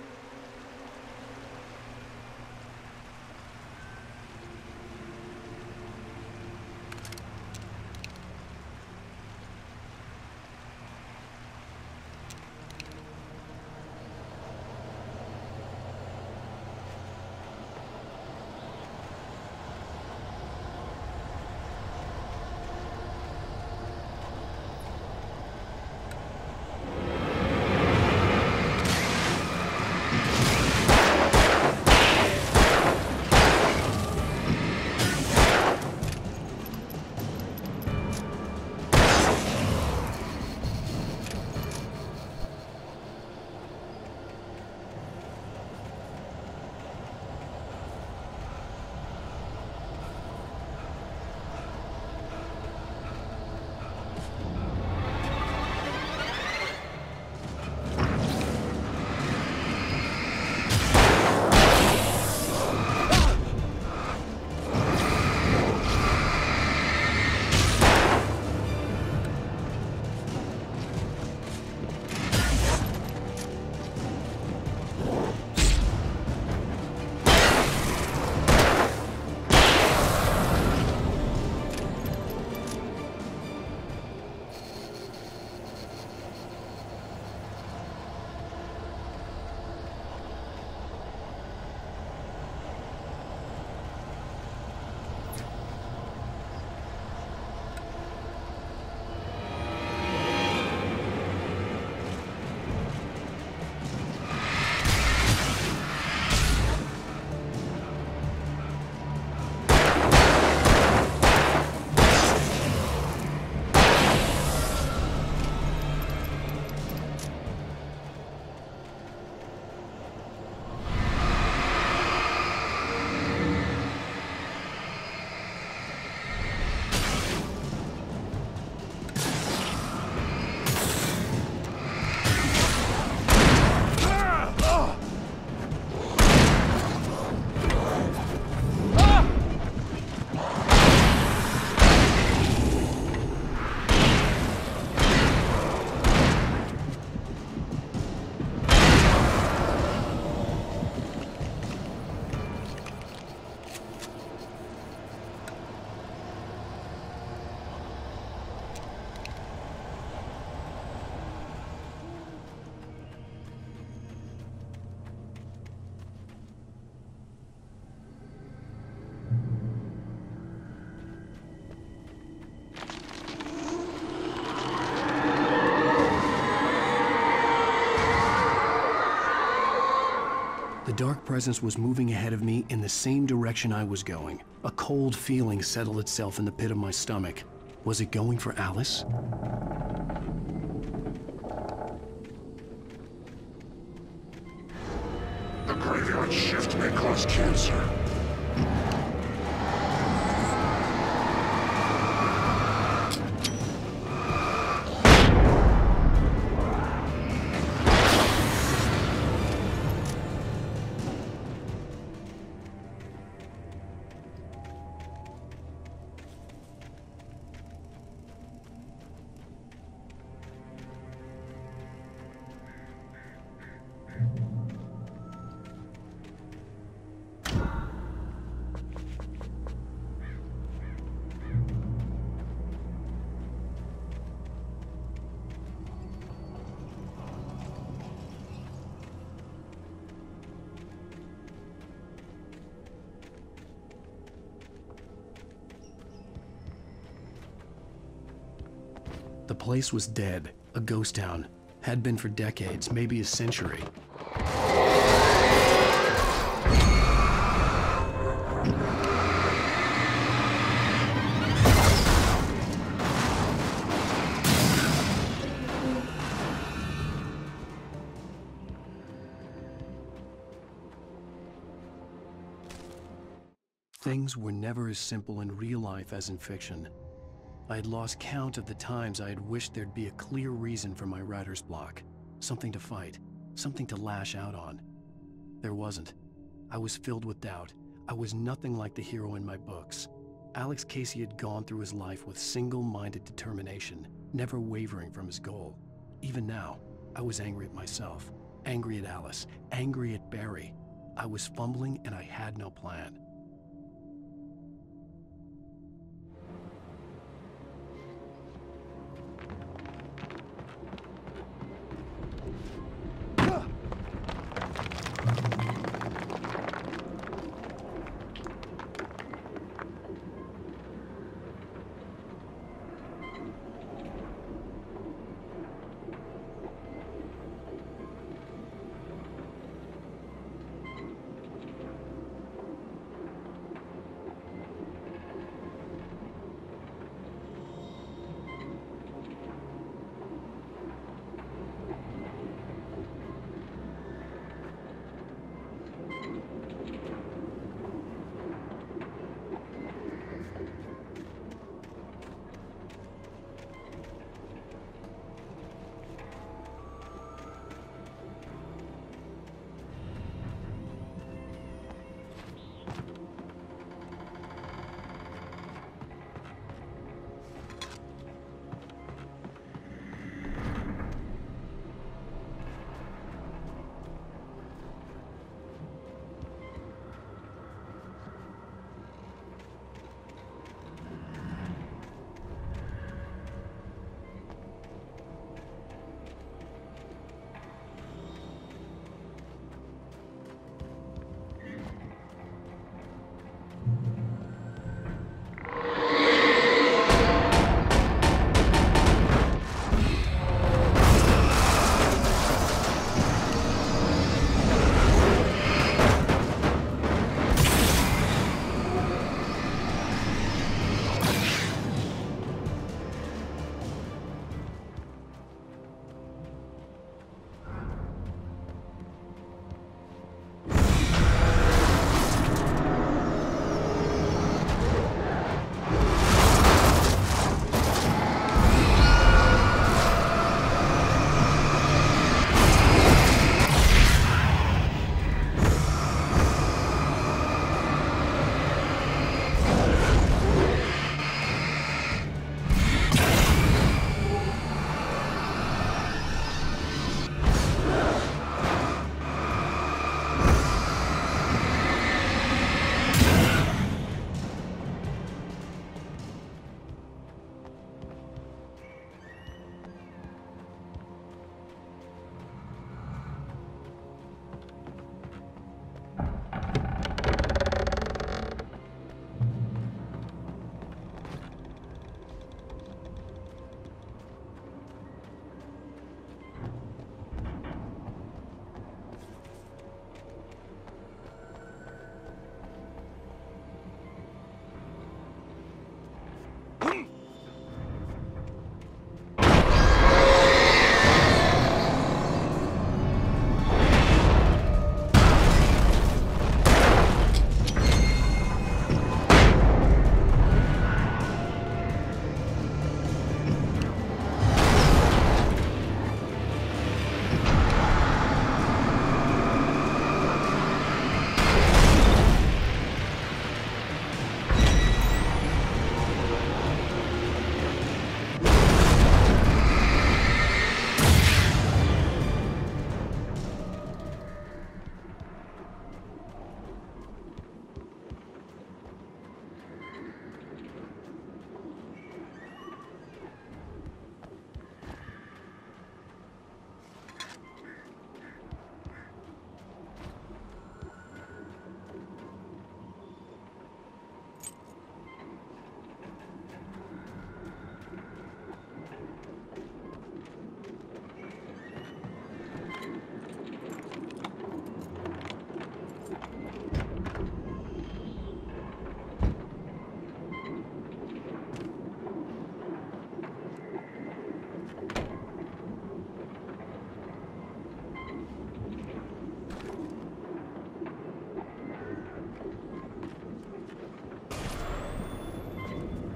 The dark presence was moving ahead of me in the same direction I was going. A cold feeling settled itself in the pit of my stomach. Was it going for Alice? The graveyard shift may cause cancer. The place was dead, a ghost town. Had been for decades, maybe a century. Things were never as simple in real life as in fiction. I had lost count of the times I had wished there'd be a clear reason for my writer's block. Something to fight, something to lash out on. There wasn't. I was filled with doubt. I was nothing like the hero in my books. Alex Casey had gone through his life with single-minded determination, never wavering from his goal. Even now, I was angry at myself, angry at Alice, angry at Barry. I was fumbling and I had no plan.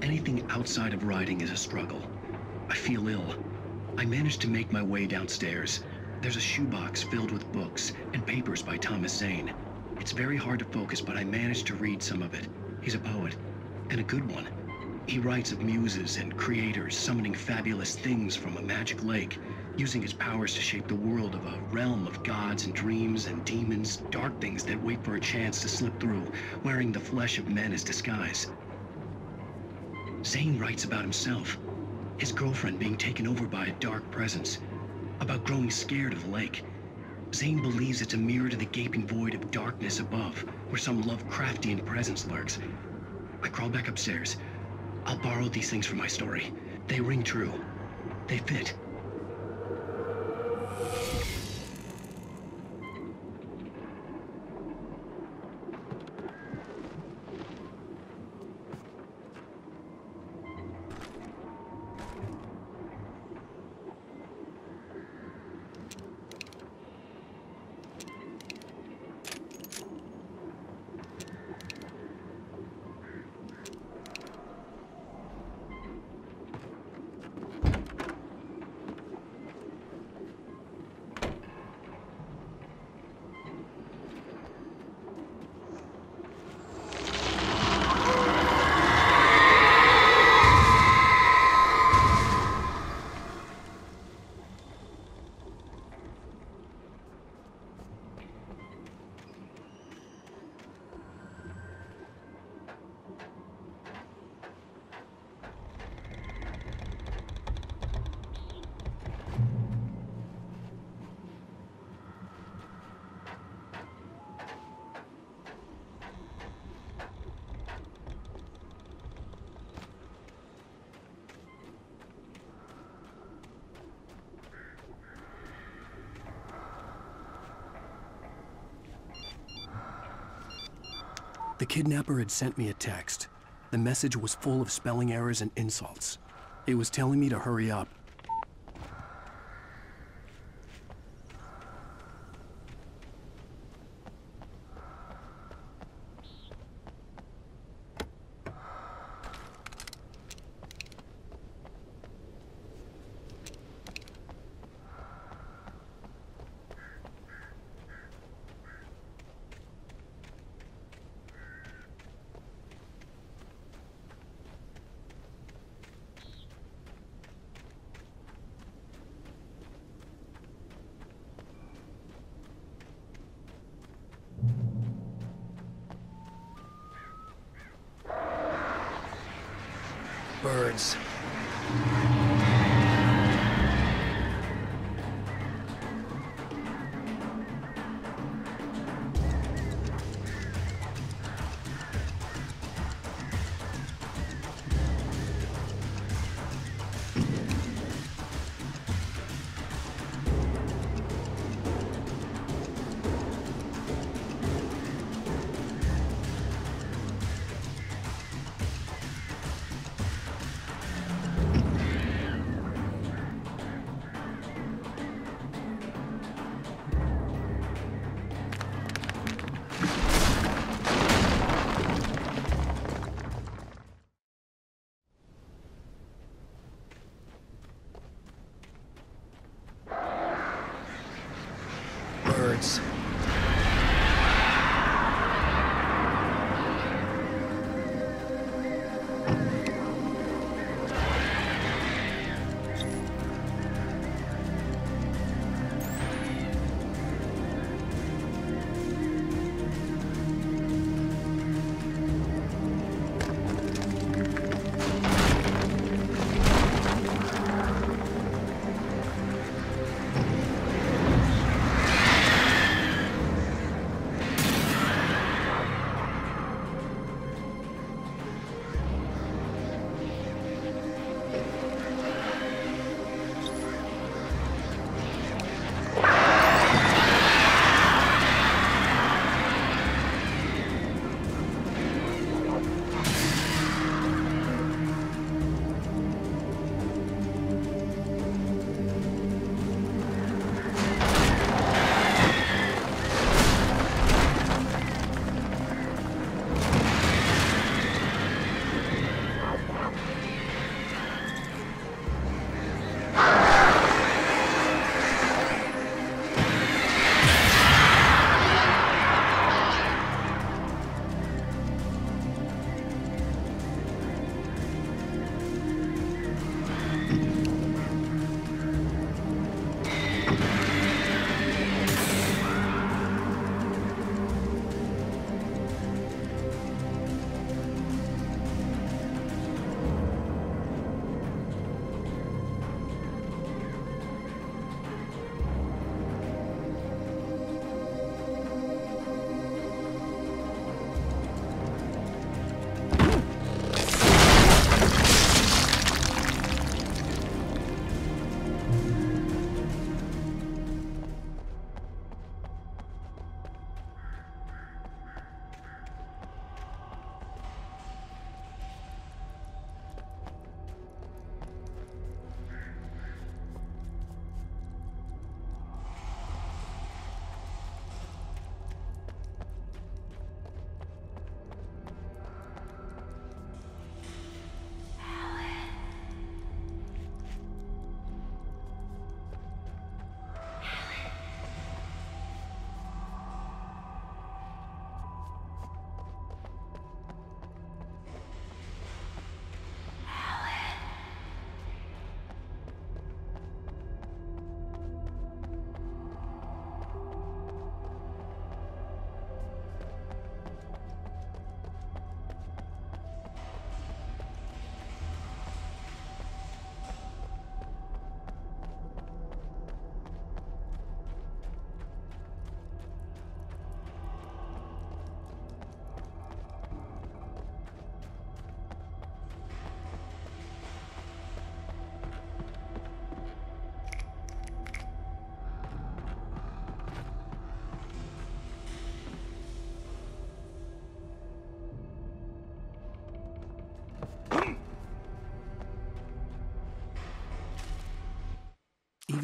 Anything outside of riding is a struggle. I feel ill. I managed to make my way downstairs. There's a shoebox filled with books and papers by Thomas Zane. It's very hard to focus, but I managed to read some of it. He's a poet. and a good one. He writes of muses and creators summoning fabulous things from a magic lake, using his powers to shape the world of a realm of gods and dreams and demons, dark things that wait for a chance to slip through, wearing the flesh of men as disguise. Zane writes about himself, his girlfriend being taken over by a dark presence, about growing scared of the lake. Zane believes it's a mirror to the gaping void of darkness above, where some Lovecraftian presence lurks. I crawl back upstairs. I'll borrow these things for my story. They ring true. They fit. The kidnapper had sent me a text. The message was full of spelling errors and insults. It was telling me to hurry up. Birds.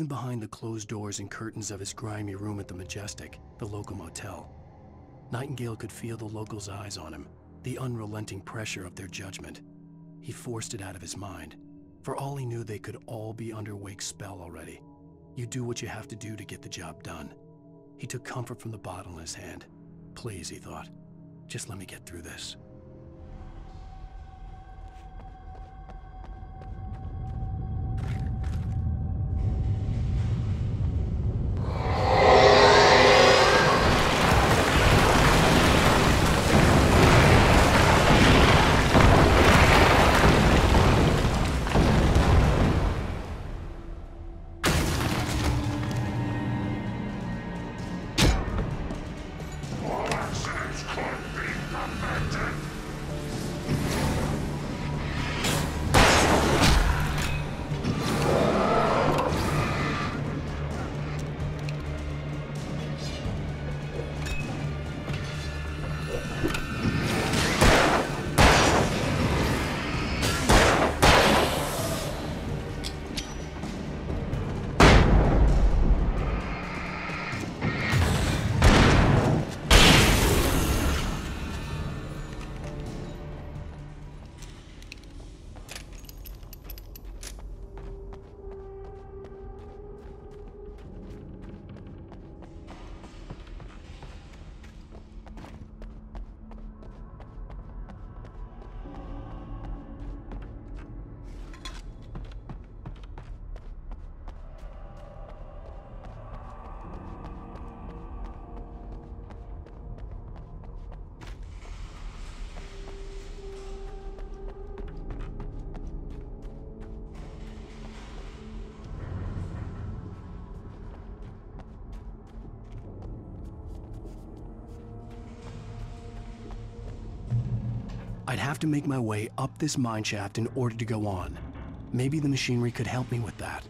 even behind the closed doors and curtains of his grimy room at the Majestic, the local motel. Nightingale could feel the locals' eyes on him, the unrelenting pressure of their judgment. He forced it out of his mind. For all he knew, they could all be under Wake's spell already. You do what you have to do to get the job done. He took comfort from the bottle in his hand. Please, he thought, just let me get through this. I'd have to make my way up this mine shaft in order to go on. Maybe the machinery could help me with that.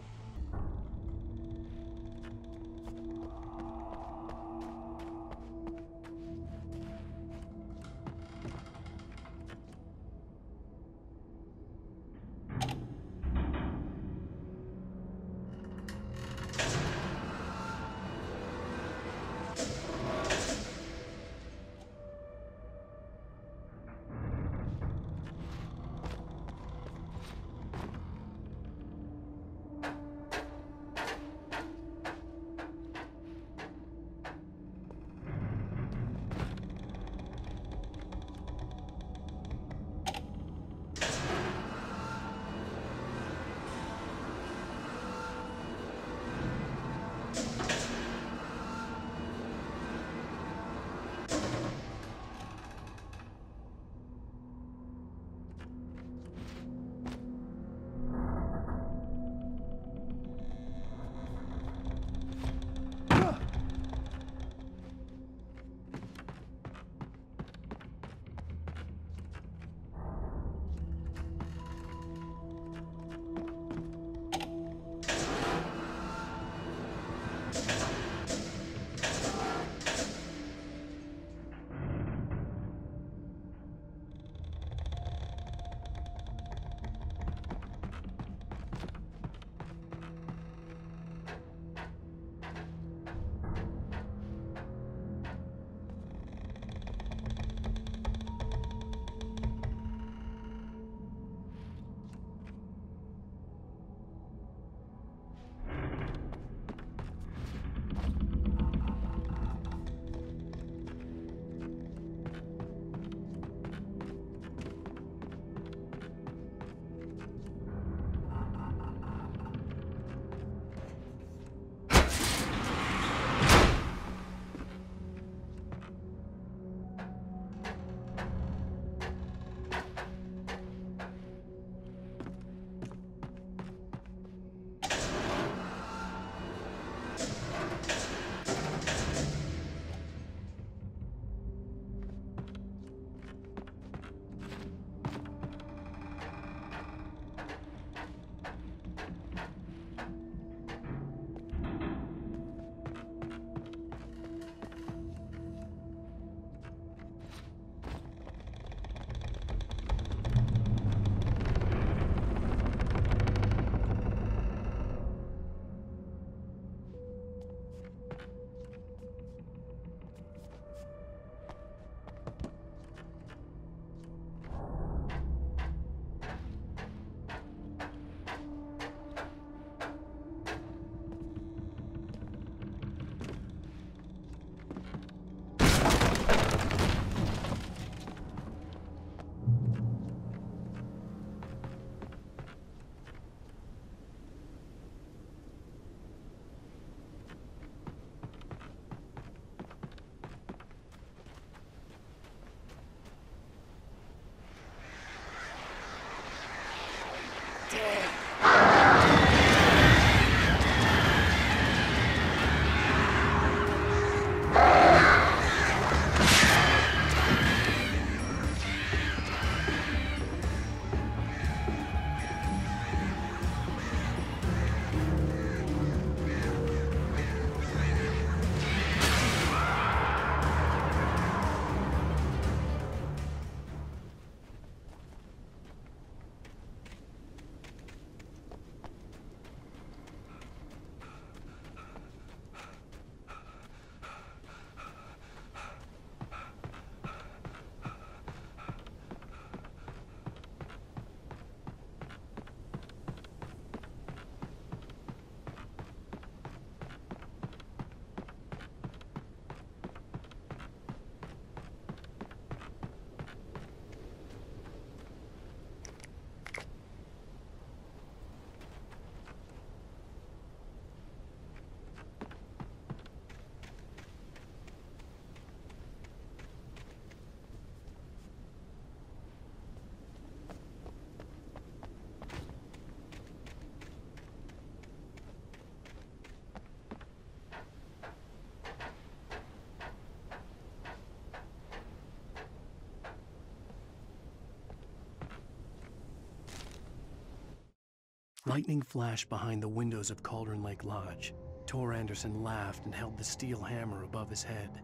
Lightning flashed behind the windows of Cauldron Lake Lodge. Tor Anderson laughed and held the steel hammer above his head.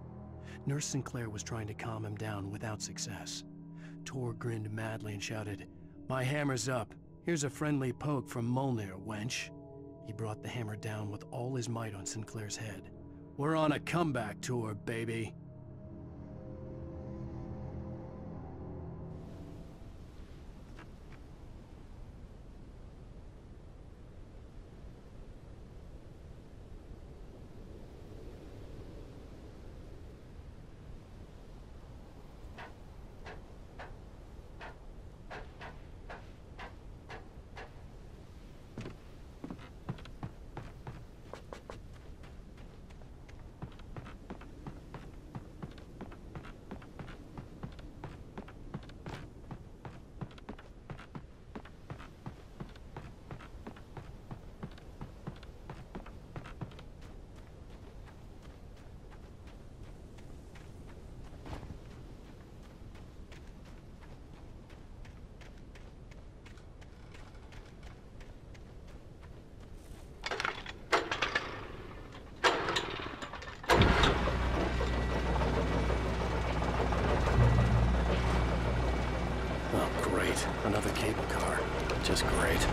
Nurse Sinclair was trying to calm him down without success. Tor grinned madly and shouted, "My hammer's up. Here's a friendly poke from Molnir, wench." He brought the hammer down with all his might on Sinclair's head. "We're on a comeback tour, baby." Another cable car. Just great.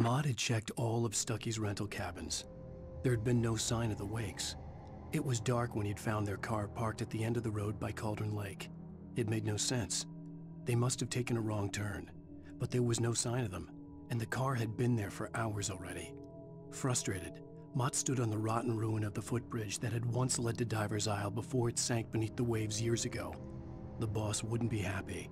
Maude had checked all of Stucky's rental cabins. There had been no sign of the Wakes. It was dark when he'd found their car parked at the end of the road by Cauldron Lake. It made no sense. They must have taken a wrong turn, but there was no sign of them, and the car had been there for hours already. Frustrated, Mott stood on the rotten ruin of the footbridge that had once led to Diver's Isle before it sank beneath the waves years ago. The boss wouldn't be happy.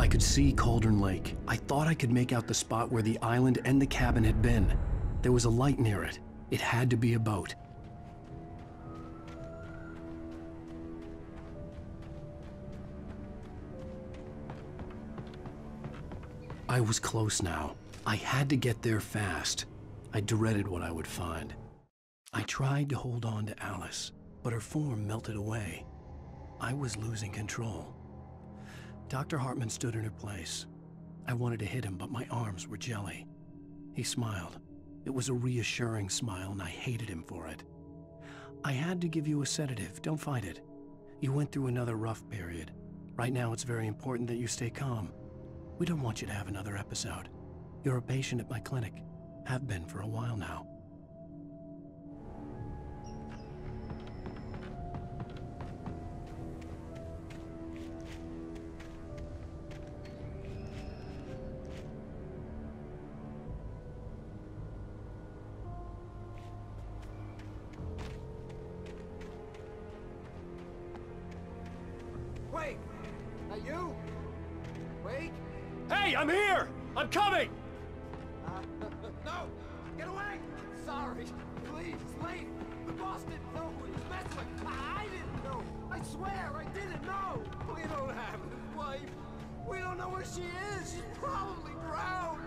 I could see Cauldron Lake. I thought I could make out the spot where the island and the cabin had been. There was a light near it. It had to be a boat. I was close now. I had to get there fast. I dreaded what I would find. I tried to hold on to Alice, but her form melted away. I was losing control. Dr. Hartman stood in her place. I wanted to hit him, but my arms were jelly. He smiled. It was a reassuring smile, and I hated him for it. I had to give you a sedative. Don't fight it. You went through another rough period. Right now, it's very important that you stay calm. We don't want you to have another episode. You're a patient at my clinic. Have been for a while now. Wait! Are you? Wait! Hey, I'm here! I'm coming! No! Get away! Sorry. Please, leave! The boss didn't know who he was messing with. I didn't know. I swear, I didn't know. We don't have his wife. We don't know where she is. She's probably drowned.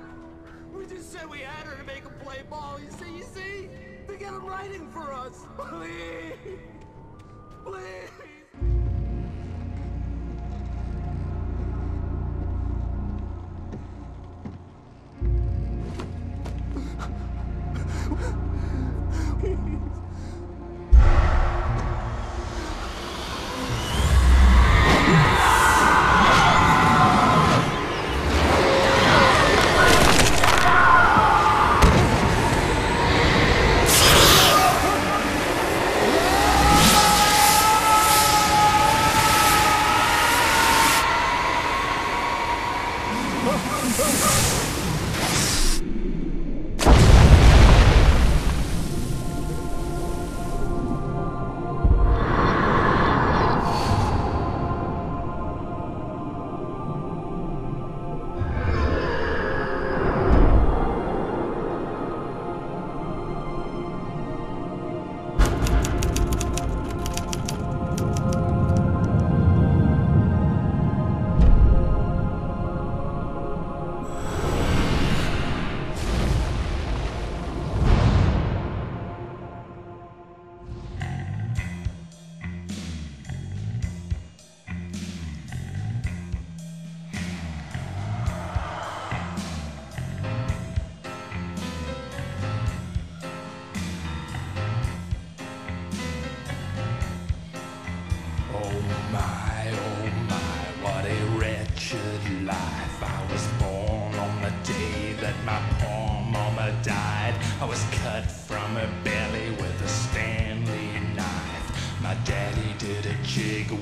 We just said we had her to make him play ball. You see? To get him writing for us. Please! Please!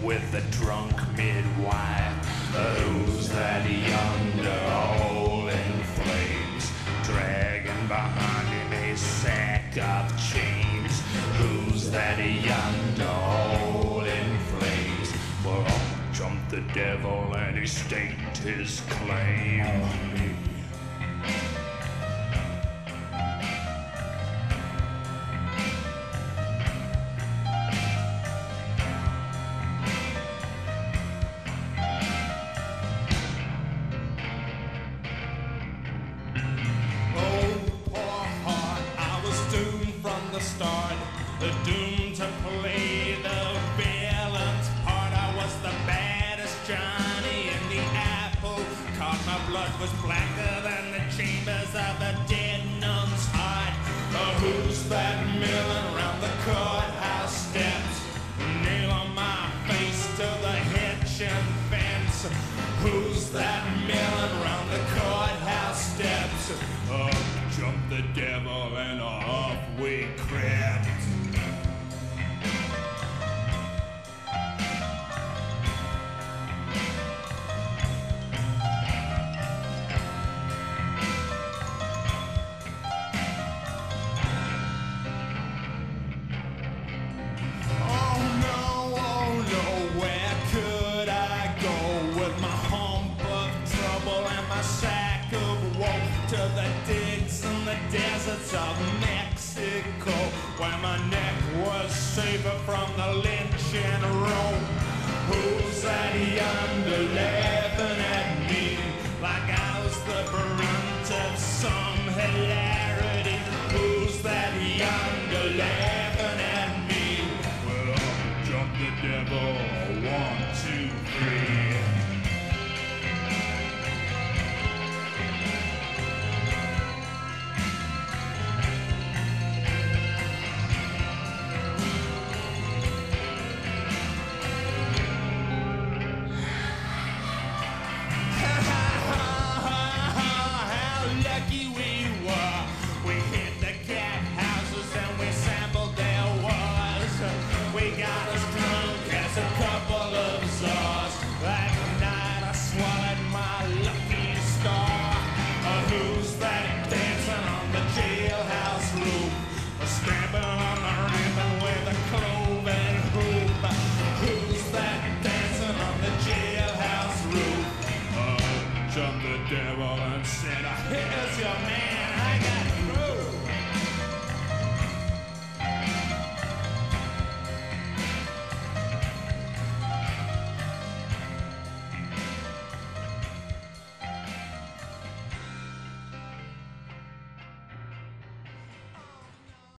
With a drunk midwife, who's that yonder all in flames, dragging behind him a sack of chains? Who's that yonder all in flames? Well, up jumped the devil and he staked his claim on me. safer from the lynching rope. Who's that yonder laughing at me like I was the brunt of some hilarity? Who's that yonder laughing at me? Well, I'll jump the devil, 1, 2, 3. Devil and said, here's your man.